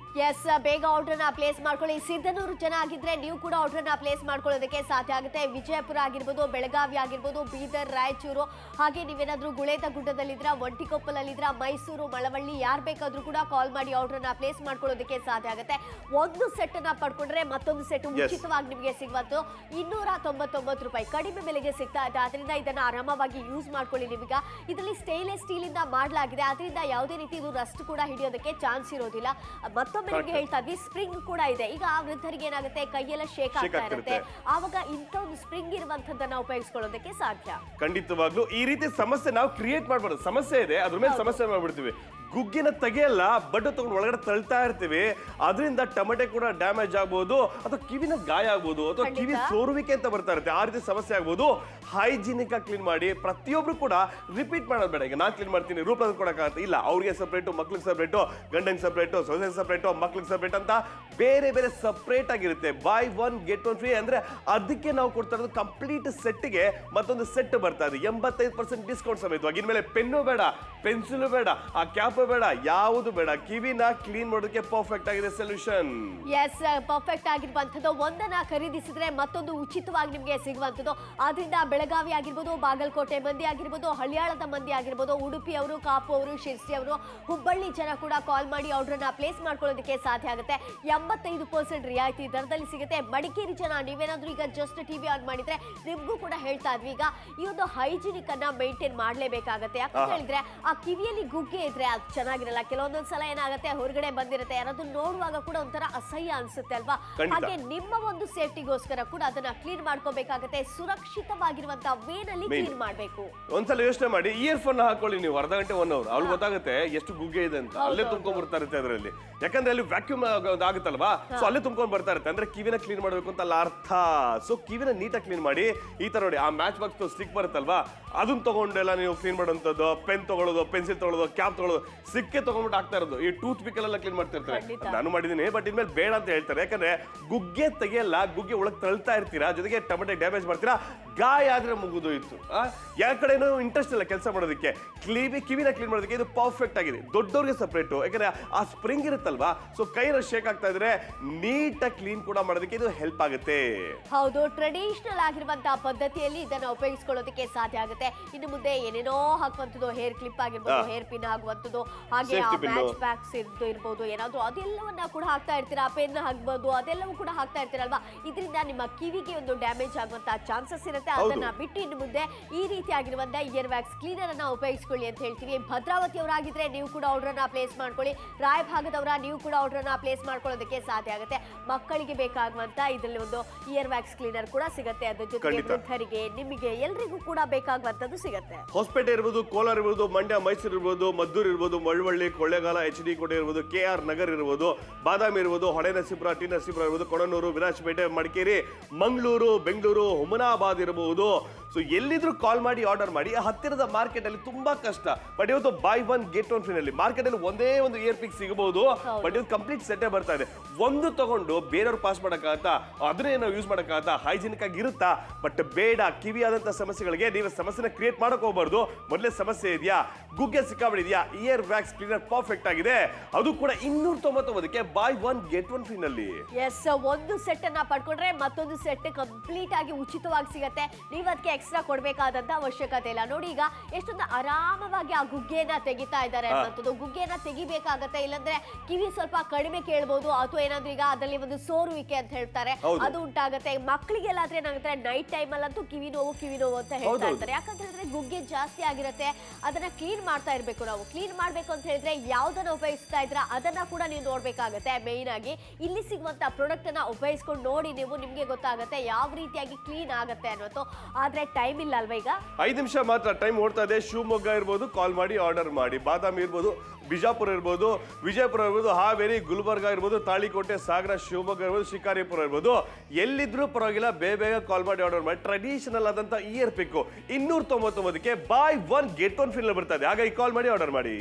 ಎಸ್, ಬೇಗ ಆರ್ಡರ್ ನ ಪ್ಲೇಸ್ ಮಾಡ್ಕೊಳ್ಳಿ. ಸಿದ್ದನೂರು ಜನ ಆಗಿದ್ರೆ ನೀವು ಕೂಡ ಆರ್ಡರ್ ನ ಪ್ಲೇಸ್ ಮಾಡ್ಕೊಳ್ಳೋದಕ್ಕೆ ಸಾಧ್ಯ ಆಗುತ್ತೆ. ವಿಜಯಪುರ ಆಗಿರ್ಬೋದು, ಬೆಳಗಾವಿ ಆಗಿರ್ಬೋದು, ಬೀದರ್, ರಾಯಚೂರು, ಹಾಗೆ ನೀವೇನಾದ್ರೂ ಗುಳೇದಗುಡ್ಡದಲ್ಲಿದ್ರ, ಒಂಟಿಕೊಪ್ಪಲಲ್ಲಿದ್ರ, ಮೈಸೂರು, ಮಳವಳ್ಳಿ, ಯಾರು ಬೇಕಾದ್ರೂ ಕೂಡ ಕಾಲ್ ಮಾಡಿ ಆರ್ಡರ್ ನ ಪ್ಲೇಸ್ ಮಾಡ್ಕೊಳ್ಳೋದಕ್ಕೆ ಸಾಧ್ಯ ಆಗುತ್ತೆ. ಒಂದು ಸೆಟ್ ನ ಪಡ್ಕೊಂಡ್ರೆ ಮತ್ತೊಂದು ಸೆಟ್ ಉಚಿತವಾಗಿ ನಿಮಗೆ ಸಿಗುವಂತು 299 ರೂಪಾಯಿ ಕಡಿಮೆ ಬೆಲೆಗೆ ಸಿಗ್ತಾ ಇದೆ. ಅದರಿಂದ ಇದನ್ನ ಆರಾಮವಾಗಿ ಯೂಸ್ ಮಾಡ್ಕೊಳ್ಳಿ. ನೀವೀಗ ಇದರಲ್ಲಿ ಸ್ಟೇನ್ಲೆಸ್ ಸ್ಟೀಲ್ ಇಂದ ಮಾಡಲಾಗಿದೆ, ಅದರಿಂದ ಯಾವುದೇ ರೀತಿ ಇದು ರಸ್ಟ್ ಕೂಡ ಹಿಡಿಯೋದಕ್ಕೆ ಚಾನ್ಸ್ ಇರೋದಿಲ್ಲ. ಮತ್ತೊಮ್ಮೆ ನಿಮಗೆ ಹೇಳ್ತಾ ಇದ್ವಿ, ಸ್ಪ್ರಿಂಗ್ ಕೂಡ ಇದೆ. ಈಗ ಆ ವೃದ್ಧರಿಗೆ ಏನಾಗುತ್ತೆ, ಕೈಯೆಲ್ಲ ಶೇಕ್ ಆಗ್ತಾ ಇರುತ್ತೆ, ಆವಾಗ ಇಂಥ ಒಂದು ಸ್ಪ್ರಿಂಗ್ ಇರುವಂತದ್ದನ್ನ ಉಪಯೋಗಿಸ್ಕೊಳ್ಳೋದಕ್ಕೆ ಸಾಧ್ಯ. ಖಂಡಿತವಾಗ್ಲೂ ಈ ರೀತಿ ಸಮಸ್ಯೆ ನಾವು ಕ್ರಿಯೇಟ್ ಮಾಡಬಾರ್ದು. ಸಮಸ್ಯೆ ಇದೆ, ಅದ್ರ ಮೇಲೆ ಸಮಸ್ಯೆ ಮಾಡ್ಬಿಡ್ತೀವಿ. ಗುಗ್ಗಿನ ತೆಗೆಯಲ್ಲ, ಬಡ್ಡು ತಗೊಂಡು ಒಳಗಡೆ ತಳ್ತಾ ಇರ್ತೀವಿ, ಅದರಿಂದ ಟೊಮೆಟೊ ಕೂಡ ಡ್ಯಾಮೇಜ್ ಆಗ್ಬೋದು, ಅಥವಾ ಕಿವಿನ ಗಾಯ ಆಗ್ಬೋದು, ಅಥವಾ ಕಿವಿ ಸೋರುವಿಕೆ ಅಂತ ಬರ್ತಾ ಇರುತ್ತೆ, ಆ ರೀತಿ ಸಮಸ್ಯೆ ಆಗ್ಬೋದು. ಹೈಜಿನಿಕ್ ಆಗಿ ಕ್ಲೀನ್ ಮಾಡಿ. ಪ್ರತಿಯೊಬ್ರು ಕೂಡ ರಿಪೀಟ್ ಮಾಡೋದು ಬೇಡ. ಈಗ ನಾನು ಕ್ಲೀನ್ ಮಾಡ್ತೀನಿ, ರೂಪ ಕೊಡಕ್ಕಾಗತ್ತೆ ಇಲ್ಲ, ಅವ್ರಿಗೆ ಸಪ್ರೇಟು, ಮಕ್ಳಿಗೆ ಸಪ್ರೇಟು, ಗಂಡಂಗೆ ಸಪ್ರೇಟು, ಸೊಸೆಗೆ ಸಪ್ರೇಟು, ಮಕ್ಳಿಗೆ ಸಪ್ರೇಟ್ ಅಂತ ಬೇರೆ ಬೇರೆ ಸಪ್ರೇಟ್ ಆಗಿರುತ್ತೆ. By one get one free ಅಂದ್ರೆ ಅದಕ್ಕೆ ನಾವು ಕೊಡ್ತಾ ಇರೋದು ಕಂಪ್ಲೀಟ್ ಸೆಟ್ಗೆ ಮತ್ತೊಂದು ಸೆಟ್ ಬರ್ತಾ ಇದೆ 85% ಡಿಸ್ಕೌಂಟ್ ಸಮೇತವಾಗಿ. ಇನ್ಮೇಲೆ ಪೆನ್ನು ಬೇಡ, ಪೆನ್ಸಿಲ್ ಬೇಡ, ಆ ಕ್ಯಾಪ್ ಬೇಡ, ಯಾವುದು ಬೇಡ. ಕಿವಿನ ಕ್ಲೀನ್ ಮಾಡೋದಕ್ಕೆ ಪರ್ಫೆಕ್ಟ್ ಆಗಿದೆ ಸೊಲ್ಯೂಷನ್. ಎಸ್, ಪರ್ಫೆಕ್ಟ್ ಆಗಿರುವಂತದ್ದು. ಒಂದನ್ನ ಖರೀದಿಸಿದ್ರೆ ಮತ್ತೊಂದು ಉಚಿತವಾಗಿ ನಿಮಗೆ ಸಿಗುವಂತದ್ದು. ಆದ್ರಿಂದ ಬೆಳಗಾವಿ ಆಗಿರ್ಬೋದು, ಬಾಗಲಕೋಟೆ ಮಂದಿ ಆಗಿರ್ಬೋದು, ಹಳಿಯಾಳದ ಮಂದಿ ಆಗಿರ್ಬೋದು, ಉಡುಪಿ ಅವರು, ಕಾಪು ಅವರು, ಶಿರ್ಸಿ ಅವರು, ಹುಬ್ಬಳ್ಳಿ ಜನ ಕೂಡ ಕಾಲ್ ಮಾಡಿ ಆರ್ಡರ್ ನ ಪ್ಲೇಸ್ ಮಾಡ್ಕೊಳ್ಳೋದಕ್ಕೆ ಸಾಧ್ಯ ಆಗುತ್ತೆ. 85% ರಿಯಾಯಿತಿ ದರದಲ್ಲಿ ಸಿಗುತ್ತೆ. ಮಡಿಕೇರಿ ಜನ ನೀವೇನಾದ್ರೂ ಈಗ ಜಸ್ಟ್ ಟಿವಿ ಆನ್ ಮಾಡಿದ್ರೆ ನಿಮ್ಗೂ ಕೂಡ ಹೇಳ್ತಾ ಇದ್ವಿ, ಈಗ ಈ ಒಂದು ಹೈಜಿನಿಕ್ ಅನ್ನ ಮೇಂಟೈನ್ ಮಾಡ್ಲೇಬೇಕಾಗತ್ತೆ. ಯಾಕಂತ ಹೇಳಿದ್ರೆ ಆ ಕಿವಿಯಲ್ಲಿ ಗುಗ್ಗೆ ಇದ್ರೆ ಅದು ಚೆನ್ನಾಗಿರಲ್ಲ. ಕೆಲವೊಂದೊಂದ್ಸಲ ಏನಾಗುತ್ತೆ, ಹೊರಗಡೆ ಬಂದಿರುತ್ತೆ, ಯಾರಾದ್ರೂ ನೋಡುವಾಗ ಕೂಡ ಒಂಥರ ಅಸಹ್ಯ ಅನ್ಸುತ್ತೆ ಅಲ್ವಾ. ಹಾಗೆ ನಿಮ್ಮ ಒಂದು ಸೇಫ್ಟಿಗೋಸ್ಕರ ಕೂಡ ಅದನ್ನ ಕ್ಲೀನ್ ಮಾಡ್ಕೋಬೇಕಾಗತ್ತೆ. ಸುರಕ್ಷಿತವಾಗಿರುವಂತಹ ವೇನಲ್ಲಿ ಕ್ಲೀನ್ ಮಾಡ್ಬೇಕು. ಒಂದ್ಸಲ ಯೋಚನೆ ಮಾಡಿ, ಇಯರ್ ಫೋನ್ ಹಾಕೊಳ್ಳಿ ನೀವು ಅರ್ಧ ಗಂಟೆ 1 ಅವರ್, ಅವ್ಳು ಗೊತ್ತಾಗುತ್ತೆ ಎಷ್ಟು ಗುಗ್ಗೆ ಇದೆ ಅಂತ. ಅಲ್ಲೇ ತುಂಬ್ಕೊಂಡ್ ಬರ್ತಾ ಇರುತ್ತೆ ಅದರಲ್ಲಿ, ಯಾಕಂದ್ರೆ ಅಲ್ಲಿ ವ್ಯಾಕ್ಯೂಮ್ ಆಗುತ್ತಲ್ವಾ, ಸೊ ಅಲ್ಲೇ ತುಂಬ್ಕೊಂಡ್ ಬರ್ತಾ ಇರುತ್ತೆ. ಅಂದ್ರೆ ಕಿವಿನ ಕ್ಲೀನ್ ಮಾಡ್ಬೇಕು ಅಂತ ಅಲ್ಲ ಅರ್ಥ. ಸೊ ಕಿವಿನ ನೀಟಾಗಿ ಕ್ಲೀನ್ ಮಾಡಿ. ಈ ತರ ನೋಡಿ, ಆ ಮ್ಯಾಚ್ ಬಾಕ್ಸ್ ಸ್ಟಿಕ್ ಬರುತ್ತಲ್ವಾ, ಅದನ್ನ ತಗೊಂಡೆಲ್ಲ ನೀವು ಕ್ಲೀನ್ ಮಾಡುವಂಥದ್ದು, ಪೆನ್ ತಗೊಳ್ಳೋದು, ಪೆನ್ಸಿಲ್ ತಗೊಳ್ಳೋದು, ಕ್ಯಾಪ್ ತಗೊಳ್ಳೋದು, ಸಿಕ್ಕೆ ತಗೊಂಡ್ಬಿಟ್ಟು ಆಗ್ತಾ ಇರೋದು. ಈ ಟೂತ್ ಪಿಕ್ ಎಲ್ಲ ಕ್ಲೀನ್ ಮಾಡ್ತಿರ್ತಾರೆ. ನಾನು ಮಾಡಿದೀನಿ, ಬಟ್ ಇನ್ಮೇಲೆ ಬೇಡ ಅಂತ ಹೇಳ್ತಾರೆ. ಯಾಕಂದ್ರೆ ಗುಗ್ಗೆ ತೆಗೆಯಲ್ಲ, ಗುಗ್ಗೆ ಒಳಗೆ ತಳ್ತಾ ಇರ್ತೀರಾ, ಜೊತೆಗೆ ಟೊಮೆಟೊ ಡ್ಯಾಮೇಜ್ ಮಾಡ್ತೀರಾ, ಗಾಯ ಆದ್ರೆ ಮುಗಿದು ಇತ್ತು. ಯಾವ ಕಡೆನೂ ಇಂಟ್ರೆಸ್ಟ್ ಇಲ್ಲ ಕೆಲಸ ಮಾಡೋದಕ್ಕೆ. ಕಿವಿನ ಕ್ಲೀನ್ ಮಾಡೋದಕ್ಕೆ ಇದು ಪರ್ಫೆಕ್ಟ್ ಆಗಿದೆ. ದೊಡ್ಡವ್ರಿಗೆ ಸಪ್ರೇಟು, ಯಾಕಂದ್ರೆ ಆ ಸ್ಪ್ರಿಂಗ್ ಇರುತ್ತಲ್ವಾ, ಸೊ ಕೈನ ಶೇಕ್ ಆಗ್ತಾ ಇದ್ರೆ ನೀಟಾಗಿ ಕ್ಲೀನ್ ಕೂಡ ಮಾಡೋದಕ್ಕೆ ಇದು ಹೆಲ್ಪ್ ಆಗುತ್ತೆ. ಹೌದು, ಟ್ರೆಡಿಷನಲ್ ಆಗಿರುವಂತಹ ಪದ್ಧತಿಯಲ್ಲಿ ಇದನ್ನ ಉಪಯೋಗಿಸ್ಕೊಳ್ಳೋದಕ್ಕೆ ಸಾಧ್ಯ ಆಗುತ್ತೆ. ಇನ್ನು ಮುಂದೆ ಏನೇನೋ ಹಾಕುವಂಥದ್ದು, ಹೇರ್ ಕ್ಲಿಪ್ ಆಗಿರ್ಬೋದು, ಹೇರ್ ಪಿನ್ ಆಗುವಂಥದ್ದು, ಹಾಗೆ ಮ್ಯಾಚ್ ಬ್ಯಾಕ್ಸ್ ಇರ್ಬೋದು, ಏನಾದ್ರು ಅದೆಲ್ಲವನ್ನ ಕೂಡ ಹಾಕ್ತಾ ಇರ್ತೀರಾ, ಪೆನ್ ಹಾಕ್ಬೋದು, ಅದೆಲ್ಲವೂ ಕೂಡ ಹಾಕ್ತಾ ಇರ್ತೀರಲ್ವಾ. ಇದರಿಂದ ನಿಮ್ಮ ಕಿವಿಗೆ ಒಂದು ಡ್ಯಾಮೇಜ್ ಆಗುವಂತಹ ಚಾನ್ಸಸ್ ಇರುತ್ತೆ. ಅದನ್ನ ಬಿಟ್ಟು ಇನ್ನು ಮುಂದೆ ಈ ರೀತಿ ಆಗಿರುವಂತಹ ಇಯರ್ ವ್ಯಾಕ್ಸ್ ಕ್ಲೀನರ್ ಅನ್ನ ಉಪಯೋಗಿಸ್ಕೊಳ್ಳಿ ಅಂತ ಹೇಳ್ತೀವಿ. ಭದ್ರಾವತಿ ಅವರಾಗಿದ್ರೆ ನೀವು ಕೂಡ ಆರ್ಡರ್ ನ ಪ್ಲೇಸ್ ಮಾಡ್ಕೊಳ್ಳಿ. ರಾಯಭಾಗದವರ ನೀವು ಕೂಡ ಆರ್ಡರ್ ನ ಪ್ಲೇಸ್ ಮಾಡ್ಕೊಳ್ಳೋದಕ್ಕೆ ಸಾಧ್ಯ ಆಗುತ್ತೆ. ಮಕ್ಕಳಿಗೆ ಬೇಕಾಗುವಂತ ಇದರಲ್ಲಿ ಒಂದು ಇಯರ್ ವ್ಯಾಕ್ಸ್ ಕ್ಲೀನರ್ ಕೂಡ ಸಿಗುತ್ತೆ. ಅದ್ರ ಜೊತೆಗೆ ವೃದ್ಧರಿಗೆ, ನಿಮಗೆ ಎಲ್ರಿಗೂ ಕೂಡ ಬೇಕಾಗುವಂತದ್ದು ಸಿಗುತ್ತೆ. ಹೊಸಪೇಟೆ ಇರ್ಬೋದು, ಕೋಲಾರ ಇರ್ಬೋದು, ಮಂಡ್ಯ, ಮೈಸೂರು ಇರ್ಬೋದು, ಮದ್ದೂರು ಇರ್ಬೋದು, ಮಳವಳ್ಳಿ, ಕೊಳ್ಳೇಗಾಲ, HD ಕೋಟೆ ಇರ್ಬೋದು, KR ನಗರ್ ಇರ್ಬೋದು, ಬಾದಾಮಿ ಇರ್ಬೋದು, ಹೊಳೆನರಸೀಪುರ, ಟಿ ನರಸೀಪುರ ಇರ್ಬೋದು, ಕೊಣನೂರು, ವಿರಾಜಪೇಟೆ, ಮಡಿಕೇರಿ, ಮಂಗಳೂರು, ಬೆಂಗಳೂರು, ಹುಮನಾಬಾದ್ ಇರಬಹುದು. ಸೊ ಎಲ್ಲಿದ್ರು ಕಾಲ್ ಮಾಡಿ ಆರ್ಡರ್ ಮಾಡಿ. ಹತ್ತಿರದ ಮಾರ್ಕೆಟ್ ಅಲ್ಲಿ ತುಂಬಾ ಕಷ್ಟ, ಬಟ್ ಇವತ್ತು by one get one free ನಲ್ಲಿ ಮಾರ್ಕೆಟ್ ಅಲ್ಲಿ ಒಂದೇ ಒಂದು ಇಯರ್ ಪಿಕ್ ಸಿಗಬಹುದು, ಬಟ್ ಇದು ಕಂಪ್ಲೀಟ್ ಸೆಟ್ಟೇ ಬರ್ತಾ ಇದೆ. ಒಂದು ತಗೊಂಡು ಬೇರೆಯವ್ರು ಪಾಸ್ ಮಾಡಕ್ಕಾಗತ್ತಾ, ಅದನ್ನೇ ನಾವು ಯೂಸ್ ಮಾಡಕ್ಕಾಗತ್ತಾ, ಹೈಜಿನಿಕ್ ಆಗಿ ಇರುತ್ತಾ? ಬಟ್ ಬೇಡ. ಕಿವಿಯಾದಂತ ಸಮಸ್ಯೆಗಳಿಗೆ ನೀವು ಸಮಸ್ಯೆನ ಕ್ರಿಯೇಟ್ ಮಾಡಕ್ ಹೋಗ್ಬಾರ್ದು. ಮೊದಲೇ ಸಮಸ್ಯೆ ಇದೆಯಾ, ಗುಗ್ಗೆ ಸಿಕ್ಕಾಬಿಡಿದ್ಯಾ, ಇಯರ್ ವ್ಯಾಕ್ಸ್ ಕ್ಲೀನರ್ ಪರ್ಫೆಕ್ಟ್ ಆಗಿದೆ, ಅದು ಕೂಡ 299ಕ್ಕೆ buy one get one free ನಲ್ಲಿ. ಎಸ್, ಒಂದು ಸೆಟ್ ಅನ್ನ ಪಡ್ಕೊಂಡ್ರೆ ಮತ್ತೊಂದು ಸೆಟ್ ಕಂಪ್ಲೀಟ್ ಆಗಿ ಉಚಿತವಾಗಿ ಸಿಗತ್ತೆ. ನೀವು ಅದಕ್ಕೆ ಎಕ್ಸ್ಟ್ರಾ ಕೊಡ್ಬೇಕಾದಂತ ಅವಶ್ಯಕತೆ ಇಲ್ಲ. ನೋಡಿ, ಈಗ ಎಷ್ಟೊಂದು ಆರಾಮವಾಗಿ ಆ ಗುಗ್ಗೆನ ತೆಗಿತಾ ಇದ್ದಾರೆ ಅನ್ನೋದು. ಗುಗ್ಗೆನ ತೆಗಿಬೇಕಾಗತ್ತೆ, ಇಲ್ಲಾಂದ್ರೆ ಕಿವಿ ಸ್ವಲ್ಪ ಕಡಿಮೆ ಕೇಳ್ಬೋದು, ಅಥವಾ ಏನಾದ್ರೂ ಈಗ ಅದರಲ್ಲಿ ಒಂದು ಸೋರುವಿಕೆ ಅಂತ ಹೇಳ್ತಾರೆ, ಅದು ಉಂಟಾಗತ್ತೆ. ಮಕ್ಕಳಿಗೆಲ್ಲಾದ್ರೆ ಏನಾಗುತ್ತೆ, ನೈಟ್ ಟೈಮ್ ಅಲ್ಲಂತೂ ಕಿವಿ ನೋವು ಅಂತ ಹೇಳ್ತಾ ಇರ್ತಾರೆ. ಯಾಕಂತ ಹೇಳಿದ್ರೆ ಗುಗ್ಗೆ ಜಾಸ್ತಿ ಆಗಿರುತ್ತೆ. ಅದನ್ನ ಕ್ಲೀನ್ ಮಾಡ್ತಾ ಇರ್ಬೇಕು. ನಾವು ಕ್ಲೀನ್ ಮಾಡ್ಬೇಕು ಅಂತ ಹೇಳಿದ್ರೆ ಯಾವ್ದನ್ನ ಉಪಯೋಗಿಸ್ತಾ ಇದ್ರ ಅದನ್ನ ಕೂಡ ನೀವು ನೋಡ್ಬೇಕಾಗತ್ತೆ. ಮೇನ್ ಆಗಿ ಇಲ್ಲಿ ಸಿಗುವಂತ ಪ್ರಾಡಕ್ಟ್ ಅನ್ನ ಉಪಯೋಗಿಸ್ಕೊಂಡು ನೋಡಿ, ನೀವು ನಿಮ್ಗೆ ಗೊತ್ತಾಗತ್ತೆ ಯಾವ ರೀತಿಯಾಗಿ ಕ್ಲೀನ್ ಆಗತ್ತೆ ಅನ್ನೋದು. ಆದ್ರೆ ಟೈಮ್ ಇಲ್ಲ ಅಲ್ವಾ, ಈಗ 5 ನಿಮಿಷ ಮಾತ್ರ ಟೈಮ್ ಓಡ್ತಾ ಇದೆ. ಶಿವಮೊಗ್ಗ ಇರ್ಬೋದು, ಕಾಲ್ ಮಾಡಿ ಆರ್ಡರ್ ಮಾಡಿ. ಬಾದಾಮಿ ಇರ್ಬೋದು, ಬಿಜಾಪುರ ಇರ್ಬೋದು, ವಿಜಯಪುರ ಇರ್ಬೋದು, ಹಾವೇರಿ, ಗುಲ್ಬರ್ಗ ಇರ್ಬೋದು, ತಾಳಿಕೋಟೆ, ಸಾಗರ, ಶಿವಮೊಗ್ಗ ಇರ್ಬೋದು, ಶಿಕಾರಿಪುರ ಇರ್ಬೋದು, ಎಲ್ಲಿದ್ರೂ ಪರವಾಗಿಲ್ಲ, ಬೇಗ ಕಾಲ್ ಮಾಡಿ ಆರ್ಡರ್ ಮಾಡಿ. ಟ್ರೆಡಿಷನಲ್ ಆದಂತ ಇಯರ್ ಪಿಕ್ 299ಕ್ಕೆ buy one get one free ಬರ್ತಾ ಇದೆ. ಹಾಗಾಗಿ ಕಾಲ್ ಮಾಡಿ ಆರ್ಡರ್ ಮಾಡಿ.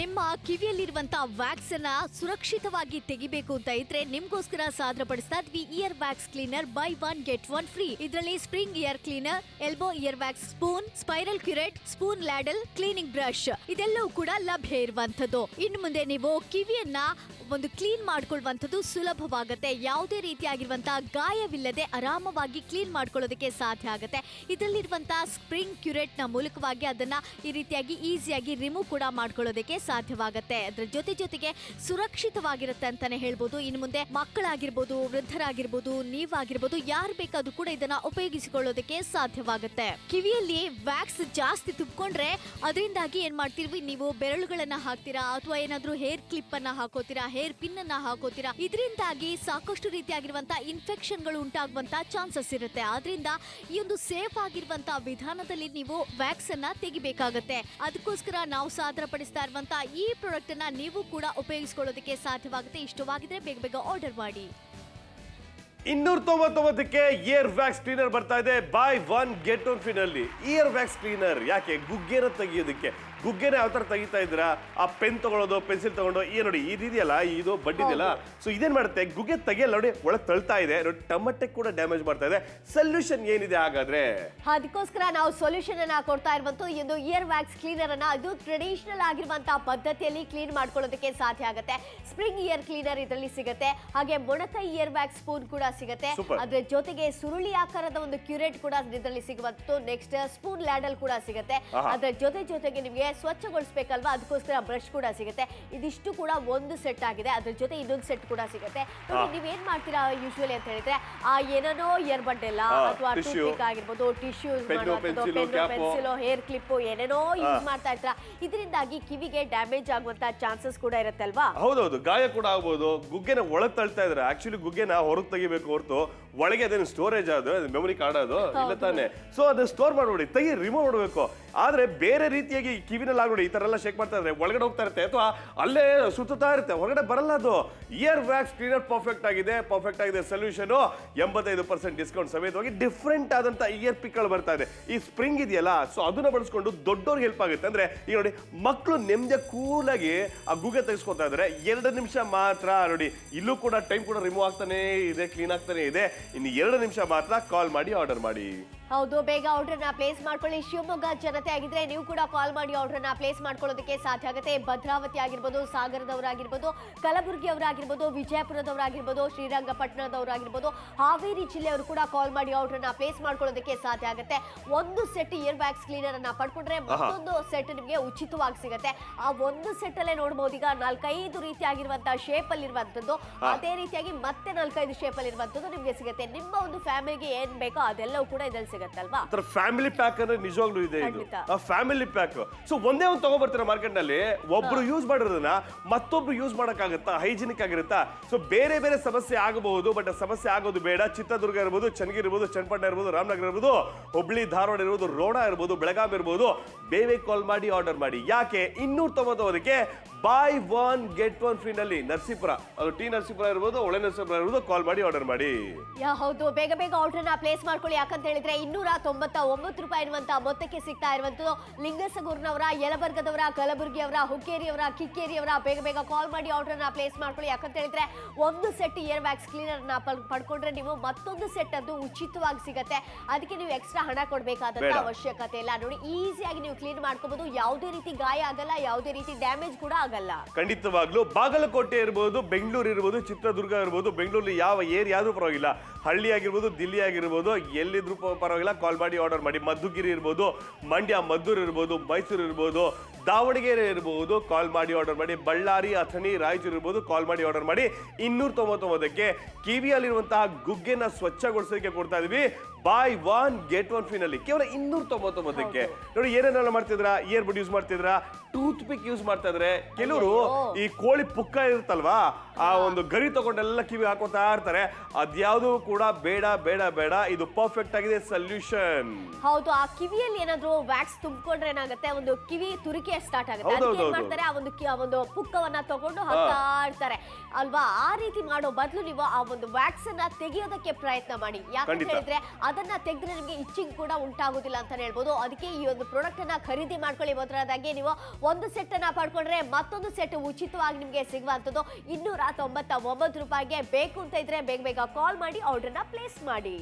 ನಿಮ್ಮ ಕಿವಿಯಲ್ಲಿರುವಂತ ವ್ಯಾಕ್ಸ್ ಅನ್ನ ಸುರಕ್ಷಿತವಾಗಿ ತೆಗಿಬೇಕು ಅಂತ ಇದ್ರೆ ನಿಮ್ಗೋಸ್ಕರ ಸಾದರಪಡಿಸ್ತಾ ಇದ್ವಿ ear wax cleaner buy 1 get 1 free. ಇದರಲ್ಲಿ spring ear cleaner, elbow ear wax spoon, spiral curette, spoon ladle, cleaning brush ಇದೆಲ್ಲವೂ ಕೂಡ ಲಭ್ಯ ಇರುವಂತದ್ದು. ಇನ್ನು ಮುಂದೆ ನೀವು ಕಿವಿಯನ್ನ ಒಂದು ಕ್ಲೀನ್ ಮಾಡ್ಕೊಳ್ಳುವಂಥದ್ದು ಸುಲಭವಾಗುತ್ತೆ. ಯಾವುದೇ ರೀತಿಯಾಗಿರುವಂತಹ ಗಾಯವಿಲ್ಲದೆ ಆರಾಮವಾಗಿ ಕ್ಲೀನ್ ಮಾಡ್ಕೊಳ್ಳೋದಕ್ಕೆ ಸಾಧ್ಯ ಆಗುತ್ತೆ. ಇದರಲ್ಲಿರುವಂತಹ ಸ್ಪ್ರಿಂಗ್ ಕ್ಯುರೇಟ್ ನ ಮೂಲಕವಾಗಿ ಅದನ್ನ ಈ ರೀತಿಯಾಗಿ ಈಸಿಯಾಗಿ ರಿಮೂವ್ ಕೂಡ ಮಾಡ್ಕೊಳ್ಳೋದಕ್ಕೆ ಸಾಧ್ಯವಾಗುತ್ತೆ. ಅದ್ರ ಜೊತೆಗೆ ಸುರಕ್ಷಿತವಾಗಿರುತ್ತೆ ಅಂತಾನೆ ಹೇಳ್ಬೋದು. ಇನ್ನು ಮುಂದೆ ಮಕ್ಕಳಾಗಿರ್ಬೋದು, ವೃದ್ಧರಾಗಿರ್ಬೋದು, ನೀವಾಗಿರ್ಬೋದು, ಯಾರು ಬೇಕಾದ್ರೂ ಕೂಡ ಇದನ್ನ ಉಪಯೋಗಿಸಿಕೊಳ್ಳೋದಕ್ಕೆ ಸಾಧ್ಯವಾಗುತ್ತೆ. ಕಿವಿಯಲ್ಲಿ ವ್ಯಾಕ್ಸ್ ಜಾಸ್ತಿ ತುಪ್ಕೊಂಡ್ರೆ ಅದರಿಂದಾಗಿ ಏನ್ ಮಾಡ್ತೀವಿ, ನೀವು ಬೆರಳುಗಳನ್ನ ಹಾಕ್ತೀರಾ ಅಥವಾ ಏನಾದ್ರೂ ಹೇರ್ ಕ್ಲಿಪ್ ಅನ್ನ ಹಾಕೋತೀರಾ, ಹೇರ್ ಪಿನ್ ಅನ್ನ ಹಾಕೋತೀರಾ. ಇದರಿಂದಾಗಿ ಸಾಕಷ್ಟು ರೀತಿಯಾಗಿರುವಂತಹ ಇನ್ಫೆಕ್ಷನ್ಗಳು ಉಂಟಾಗುವಂತ ಚಾನ್ಸಸ್ ಇರುತ್ತೆ. ಆದ್ರಿಂದ ಈ ಒಂದು ಸೇಫ್ ಆಗಿರುವಂತಹ ವಿಧಾನದಲ್ಲಿ ನೀವು ವ್ಯಾಕ್ಸ್ ಅನ್ನ ತೆಗಿಬೇಕಾಗತ್ತೆ. ಅದಕ್ಕೋಸ್ಕರ ನಾವು ಸಾದರಪಡಿಸ್ತಾ ಇರುವಂತಹ ಈ ಪ್ರಾಡಕ್ಟ್ ಅನ್ನ ನೀವು ಕೂಡ ಉಪಯೋಗಿಸಿಕೊಳ್ಳೋದಕ್ಕೆ ಸಾಧ್ಯವಾಗುತ್ತೆ. ಇಷ್ಟವಾಗಿದ್ರೆ ಬೇಗ ಆರ್ಡರ್ ಮಾಡಿ. 299ಕ್ಕೆ ಇಯರ್ ವ್ಯಾಕ್ಸ್ ಕ್ಲೀನರ್ ಬರ್ತಾ ಇದೆ ಬೈ 1 get 1 ಫ್ರೀ ನಲ್ಲಿ. ಇಯರ್ ವ್ಯಾಕ್ಸ್ ಕ್ಲೀನರ್ ಯಾಕೆ? ಗುಗ್ಗೆನ ತೆಗಿಯೋದಕ್ಕೆ. ಗುಗ್ಗೆನ ಯಾವ ತರ ತೆಗಿತಾ ಇದ್ದೀರಾ? ಆ ಪೆನ್ ತಗೊಳ್ಳೋದು, ಪೆನ್ಸಿಲ್ ತಗೊಂಡು ನೋಡಿ ಇದೆಯಲ್ಲ, ಇದು ಬಡ್ಡಿದೆಯಲ್ಲ, ಸೊ ಇದೇನ್ ಮಾಡುತ್ತೆ, ಗುಗ್ಗೆ ತೆಗಿಯಲ್ಲ ನೋಡಿ, ಒಳಗೆ ತಳ್ತಾ ಇದೆ ನೋಡಿ, ಟಮಟೆ ಕೂಡ ಡ್ಯಾಮೇಜ್ ಮಾಡ್ತಾ ಇದೆ. ಸೊಲ್ಯೂಷನ್ ಏನಿದೆ ಹಾಗಾದ್ರೆ? ಅದಕ್ಕೋಸ್ಕರ ನಾವು ಸೊಲ್ಯೂಷನ್ ಅನ್ನ ಕೊಡ್ತಾ ಇರುವಂತ ಒಂದು ಇಯರ್ ವ್ಯಾಕ್ಸ್ ಕ್ಲೀನರ್ ಅನ್ನ ಅದು ಟ್ರೆಡಿಷನಲ್ ಆಗಿರುವಂತಹ ಪದ್ಧತಿಯಲ್ಲಿ ಕ್ಲೀನ್ ಮಾಡ್ಕೊಳ್ಳೋದಕ್ಕೆ ಸಾಧ್ಯ ಆಗುತ್ತೆ. ಸ್ಪ್ರಿಂಗ್ ಇಯರ್ ಕ್ಲೀನರ್ ಇದರಲ್ಲಿ ಸಿಗುತ್ತೆ. ಹಾಗೆ ಮೊಣಕೈ ಇಯರ್ ವ್ಯಾಕ್ಸ್ ಸ್ಪೂನ್ ಕೂಡ ಸಿಗುತ್ತೆ. ಅದ್ರ ಜೊತೆಗೆ ಸುರುಳಿ ಆಕಾರದ ಒಂದು ಕ್ಯೂರೇಟ್ ಕೂಡ ಇದರಲ್ಲಿ ಸಿಗುವಂತದ್ದು. ನೆಕ್ಸ್ಟ್ ಸ್ಪೂನ್ ಲ್ಯಾಡಲ್ ಕೂಡ ಸಿಗುತ್ತೆ. ಅದ್ರ ಜೊತೆಗೆ ನಿಮಗೆ ಸ್ವಚ್ಛಗೊಳಿಸಬೇಕಲ್ವಾ, ಅದಕ್ಕೋಸ್ಕರ ಬ್ರಷ್ ಕೂಡ ಸಿಗುತ್ತೆ. ಇದಿಷ್ಟು ಕೂಡ ಒಂದು ಸೆಟ್ ಆಗಿದೆ. ಅದ್ರ ಜೊತೆ ಇನ್ನೊಂದು ಸೆಟ್ ಕೂಡ ಸಿಗುತ್ತೆ. ನೀವೇನ್ ಮಾಡ್ತೀರಾ ಯೂಶುವಲಿ ಅಂತ ಹೇಳಿದ್ರೆ, ಆ ಏನೇನೋ ಇಯರ್ ಬಡ್ ಎಲ್ಲ ಅಥವಾ ಟೂತ್ ಆಗಿರ್ಬೋದು, ಟಿಶ್ಯೂ ಪೆನ್ಸಿಲ್, ಹೇರ್ ಕ್ಲಿಪ್ ಏನೇನೋ ಯೂಸ್ ಮಾಡ್ತಾ ಇರ್ತೀರಾ. ಇದರಿಂದಾಗಿ ಕಿವಿಗೆ ಡ್ಯಾಮೇಜ್ ಆಗುವಂತ ಚಾನ್ಸಸ್ ಕೂಡ ಇರುತ್ತೆ ಅಲ್ವಾ? ಹೌದೌದು, ಗಾಯ ಕೂಡ ಆಗ್ಬೋದು. ಗುಗ್ಗೆನ ಒಳಗೆ ತಳ್ತಾ ಇದ್ರೆ ಆಕ್ಚುಲಿ ಗುಗ್ಗೆನ ಹೊರಗೆ ತೆಗಿಬೇಕು ಹೊರತು ಒಳಗೆ ಅದೇನು ಸ್ಟೋರೇಜ್ ಅದು ಮೆಮೊರಿ ಕಾರ್ಡ್ ಅದು ಇಲ್ಲ ತಾನೆ. ಸೊ ಅದನ್ನ ಸ್ಟೋರ್ ಮಾಡ್ಬಿಡಿ, ರಿಮೂವ್ ಮಾಡಬೇಕು. ಆದ್ರೆ ಬೇರೆ ರೀತಿಯಾಗಿ ಕಿವಿನಲ್ಲಿ ಆಗ್ಬಿಡಿ, ಈ ತರ ಎಲ್ಲ ಶೇಕ್ ಮಾಡ್ತಾ ಇದ್ರೆ ಒಳಗಡೆ ಹೋಗ್ತಾ ಇರುತ್ತೆ ಅಥವಾ ಅಲ್ಲೇ ಸುತ್ತಾ ಇರುತ್ತೆ, ಹೊರಗಡೆ ಬರಲ್ಲ ಅದು. ಇಯರ್ ವ್ಯಾಕ್ಸ್ ಕ್ಲೀನರ್ ಪರ್ಫೆಕ್ಟ್ ಆಗಿದೆ ಸೊಲ್ಯೂಷನ್. 85% ಡಿಸ್ಕೌಂಟ್ ಸಮೇತವಾಗಿ ಡಿಫ್ರೆಂಟ್ ಆದಂತ ಇಯರ್ ಪಿಕ್ಗಳು ಬರ್ತಾ ಇದೆ. ಈ ಸ್ಪ್ರಿಂಗ್ ಇದೆಯಲ್ಲ, ಸೊ ಅದನ್ನ ಬಳಸ್ಕೊಂಡು ದೊಡ್ಡವ್ರಿಗೆ ಹೆಲ್ಪ್ ಆಗುತ್ತೆ. ಅಂದ್ರೆ ಈಗ ನೋಡಿ, ಮಕ್ಕಳು ನೆಮ್ಮದಿ ಕೂಲಾಗಿ ಆ ಗುಗ್ಗೆ ತೆಗೆಸ್ಕೊತಾ ಇದ್ರೆ 2 ನಿಮಿಷ ಮಾತ್ರ ನೋಡಿ. ಇಲ್ಲೂ ಕೂಡ ಟೈಮ್ ಕೂಡ ರಿಮೂವ್ ಆಗ್ತಾನೆ ಇದೆ, ಕ್ಲೀನ್ ಆಗ್ತಾನೆ ಇದೆ. ಇನ್ನು 2 ನಿಮಿಷ ಮಾತ್ರ ಕಾಲ್ ಮಾಡಿ ಆರ್ಡರ್ ಮಾಡಿ. ಹೌದು, ಬೇಗ ಆರ್ಡರ್ ನ ಪ್ಲೇಸ್ ಮಾಡ್ಕೊಳ್ಳಿ. ಶಿವಮೊಗ್ಗ ಜನತೆ ಆಗಿದ್ರೆ ನೀವು ಕೂಡ ಕಾಲ್ ಮಾಡಿ ಆರ್ಡರ್ ನ ಪ್ಲೇಸ್ ಮಾಡ್ಕೊಳ್ಳೋದಕ್ಕೆ ಸಾಧ್ಯ ಆಗುತ್ತೆ. ಭದ್ರಾವತಿ ಆಗಿರ್ಬೋದು, ಸಾಗರದವರಾಗಿರ್ಬೋದು, ಕಲಬುರಗಿ ಅವರಾಗಿರ್ಬೋದು, ವಿಜಯಪುರದವರಾಗಿರ್ಬೋದು, ಶ್ರೀರಂಗಪಟ್ಟಣದವರಾಗಿರ್ಬೋದು, ಹಾವೇರಿ ಜಿಲ್ಲೆಯವರು ಕೂಡ ಕಾಲ್ ಮಾಡಿ ಆರ್ಡರ್ ನ ಪ್ಲೇಸ್ ಮಾಡ್ಕೊಳ್ಳೋದಕ್ಕೆ ಸಾಧ್ಯ ಆಗುತ್ತೆ. ಒಂದು ಸೆಟ್ ಇಯರ್ ವ್ಯಾಕ್ಸ್ ಕ್ಲೀನರ್ ಅನ್ನ ಪಡ್ಕೊಂಡ್ರೆ ಮತ್ತೊಂದು ಸೆಟ್ ನಿಮಗೆ ಉಚಿತವಾಗಿ ಸಿಗುತ್ತೆ. ಆ ಒಂದು ಸೆಟ್ ಅಲ್ಲೇ ನೋಡಬಹುದು, ಈಗ 4-5 ರೀತಿಯಾಗಿರುವಂತಹ ಶೇಪ್ ಅಲ್ಲಿ ಇರುವಂತದ್ದು, ಅದೇ ರೀತಿಯಾಗಿ ಮತ್ತೆ 4-5 ಶೇಪ್ ಅಲ್ಲಿ ಇರುವಂತದ್ದು ನಿಮ್ಗೆ ಸಿಗುತ್ತೆ. ನಿಮ್ಮ ಒಂದು ಫ್ಯಾಮಿಲಿಗೆ ಏನ್ ಬೇಕೋ ಅದೆಲ್ಲವೂ ಕೂಡ ಇದ್ರಲ್ಲಿ ಸಿಗುತ್ತೆ. ಫ್ಯಾಮಿಲಿ ಪ್ಯಾಕ್ ಅಂದ್ರೆ ನಿಜವಾಗ್ಲೂ ಇದೆ ಇದು ಫ್ಯಾಮಿಲಿ ಪ್ಯಾಕ್. ಸೊ ಒಂದೇ ಒಂದು ತಗೋಬರ್ತೀರಾ ಮಾರ್ಕೆಟ್ ನಲ್ಲಿ, ಒಬ್ರು ಯೂಸ್ ಮಾಡಿರೋದನ್ನ ಮತ್ತೊಬ್ರು ಯೂಸ್ ಮಾಡಕ್ಕಾಗತ್ತಾ? ಹೈಜಿನಿಕ್ ಆಗಿರುತ್ತಾ? ಸೊ ಬೇರೆ ಬೇರೆ ಸಮಸ್ಯೆ ಆಗಬಹುದು, ಬಟ್ ಸಮಸ್ಯೆ ಆಗೋದು ಬೇಡ. ಚಿತ್ರದುರ್ಗ ಇರ್ಬೋದು, ಚನ್ನಗಿರಿ ಇರ್ಬೋದು, ಚನ್ನಪಟ್ಟಣ ಇರ್ಬೋದು, ರಾಮನಗರ ಇರ್ಬೋದು, ಹುಬ್ಳಿ ಧಾರವಾಡ ಇರ್ಬೋದು, ರೋಣ ಇರ್ಬೋದು, ಬೆಳಗಾವಿ ಇರ್ಬೋದು, ಬೇಗ ಕಾಲ್ ಮಾಡಿ ಆರ್ಡರ್ ಮಾಡಿ. ಯಾಕೆ? 299ಕ್ಕೆ ಬೈ 1 get 1 ಫ್ರೀ ನಲ್ಲಿ ನರಸೀಪುರ, ಅದು ಟಿ ನರಸೀಪುರ ಇರ್ಬೋದು, ಒಳ್ಳೆ ನರಸೀಪುರ ಇರ್ಬೋದು, ಕಾಲ್ ಮಾಡಿ ಆರ್ಡರ್ ಮಾಡಿ. ಹೌದು, ಬೇಗ ಆರ್ಡರ್ ನ ಪ್ಲೇಸ್ ಮಾಡ್ಕೊಳ್ಳಿ. ಯಾಕಂತ ಹೇಳಿದ್ರೆ 299 ರೂಪಾಯಿ ಇರುವಂತಹ ಮೊತ್ತಕ್ಕೆ ಸಿಗ್ತಾ ಇರುವಂತದ್ದು. ಲಿಂಗಸಗೂರ್ನವರ, ಯಲಬರ್ಗದವರ, ಕಲಬುರಗಿಯವರ, ಹುಕ್ಕೇರಿಯವರ, ಕಿಕ್ಕೇರಿಯವರ ಬೇಗ ಕಾಲ್ ಮಾಡಿ ಆರ್ಡರ್ ನ ಪ್ಲೇಸ್ ಮಾಡ್ಕೊಳ್ಳಿ. ಯಾಕಂತ ಹೇಳಿದ್ರೆ ಒಂದು ಸೆಟ್ ಇಯರ್ ವ್ಯಾಕ್ಸ್ ಕ್ಲೀನರ್ ನ ಪಡ್ಕೊಂಡ್ರೆ ನೀವು ಮತ್ತೊಂದು ಸೆಟ್ ಅದು ಉಚಿತವಾಗಿ ಸಿಗುತ್ತೆ. ಅದಕ್ಕೆ ನೀವು ಎಕ್ಸ್ಟ್ರಾ ಹಣ ಕೊಡಬೇಕಾದಂತ ಅವಶ್ಯಕತೆ ಇಲ್ಲ. ನೋಡಿ, ಈಸಿಯಾಗಿ ನೀವು ಕ್ಲೀನ್ ಮಾಡ್ಕೋಬಹುದು. ಯಾವುದೇ ರೀತಿ ಗಾಯ ಆಗಲ್ಲ, ಯಾವುದೇ ರೀತಿ ಡ್ಯಾಮೇಜ್ ಕೂಡ ಆಗಲ್ಲ. ಖಂಡಿತವಾಗ್ಲೂ ಬಾಗಲಕೋಟೆ ಇರ್ಬೋದು, ಬೆಂಗಳೂರು ಇರ್ಬೋದು, ಚಿತ್ರದುರ್ಗ ಇರ್ಬೋದು, ಬೆಂಗಳೂರಲ್ಲಿ ಯಾವ ಏರಿಯಾ ಆದ್ರೂ ಪರವಾಗಿಲ್ಲ, ಹಳ್ಳಿ ಆಗಿರ್ಬೋದು, ದಿಲ್ಲಿ ಆಗಿರ್ಬೋದು, ಎಲ್ಲಿದ್ರು ಪರವಾಗಿಲ್ಲ, ಕಾಲ್ ಮಾಡಿ ಆರ್ಡರ್ ಮಾಡಿ. ಮಧುಗಿರಿ ಇರ್ಬೋದು, ಮಂಡ್ಯ, ಮದ್ದೂರು ಇರ್ಬೋದು, ಮೈಸೂರು ಇರ್ಬೋದು, ದಾವಣಗೆರೆ ಇರಬಹುದು, ಕಾಲ್ ಮಾಡಿ ಆರ್ಡರ್ ಮಾಡಿ. ಬಳ್ಳಾರಿ, ಅಥಣಿ, ರಾಯಚೂರು ಇರ್ಬೋದು, ಕಾಲ್ ಮಾಡಿ ಆರ್ಡರ್ ಮಾಡಿ. 299ಕ್ಕೆ ಕಿವಿಯಲ್ಲಿರುವಂತಹ ಗುಗ್ಗೆನ ಸ್ವಚ್ಛಗೊಳಿಸೋದಕ್ಕೆ ಕೊಡ್ತಾ ಇದೀವಿ ಬೈ 1 get 1 ಫ್ರೀ ನಲ್ಲಿ ಕೇವಲ 299ಕ್ಕೆ. ನೋಡಿ, ಏನೇನೆಲ್ಲ ಮಾಡ್ತಿದ್ರಾ? ಇಯರ್ ಬಡ್ ಯೂಸ್ ಮಾಡ್ತಿದ್ರಾ, ಟೂತ್ ಪಿಕ್ ಯೂಸ್ ಮಾಡ್ತಾ ಇದ್ರೆ, ಕೆಲವರು ಈ ಕೋಳಿ ಪುಕ್ಕ ಇರುತ್ತಲ್ವಾ, ಆ ಒಂದು ಗರಿ ತಗೊಂಡೆಲ್ಲ ಕಿವಿ ಹಾಕೋತಾ ಇರ್ತಾರೆ. ಅದ್ಯಾವುದು ಕೂಡ ಬೇಡ ಬೇಡ ಬೇಡ, ಇದು ಪರ್ಫೆಕ್ಟ್ ಆಗಿದೆ ಸೊಲ್ಯೂಷನ್. ಹೌದು, ಆ ಕಿವಿಯಲ್ಲಿ ಏನಾದ್ರು ವ್ಯಾಕ್ಸ್ ತುಂಬಿಕೊಂಡ್ರೆ ಏನಾಗುತ್ತೆ, ಒಂದು ಕಿವಿ ತುರಿಕೆ ಸ್ಟಾರ್ಟ್ ಆಗುತ್ತೆ. ಅದಕ್ಕೆ ಏನ್ ಮಾಡ್ತಾರೆ, ಆ ಒಂದು ಪುಕ್ಕವನ್ನ ತಗೊಂಡು ಹಾಕ್ತಾ ಇರ್ತಾರೆ ಅಲ್ವಾ. ಆ ರೀತಿ ಮಾಡೋ ಬದಲು ನೀವು ಆ ಒಂದು ವ್ಯಾಕ್ಸ್ ಅನ್ನ ತೆಗೆಯೋದಕ್ಕೆ ಪ್ರಯತ್ನ ಮಾಡಿ. ಯಾಕಂತ ಹೇಳಿದ್ರೆ ಅದನ್ನ ತೆಗೆದ್ರೆ ನಿಮ್ಗೆ ಇಚ್ಚಿಂಗ್ ಕೂಡ ಉಂಟಾಗೋದಿಲ್ಲ ಅಂತ ಹೇಳ್ಬೋದು. ಅದಕ್ಕೆ ಈ ಒಂದು ಪ್ರಾಡಕ್ಟ್ ಅನ್ನ ಖರೀದಿ ಮಾಡ್ಕೊಳ್ಳಿ. ಮೊದಲಾಗಿ ನೀವು ಒಂದು ಸೆಟ್ ಅನ್ನ ಪಡ್ಕೊಂಡ್ರೆ ಮತ್ತೊಂದು ಸೆಟ್ ಉಚಿತವಾಗಿ ನಿಮ್ಗೆ ಸಿಗುವಂತದ್ದು ₹299 ಬೇಕು ಅಂತ ಇದ್ರೆ ಬೇಗ ಬೇಗ ಕಾಲ್ ಮಾಡಿ ಆರ್ಡರ್ನ ಪ್ಲೇಸ್ ಮಾಡಿ.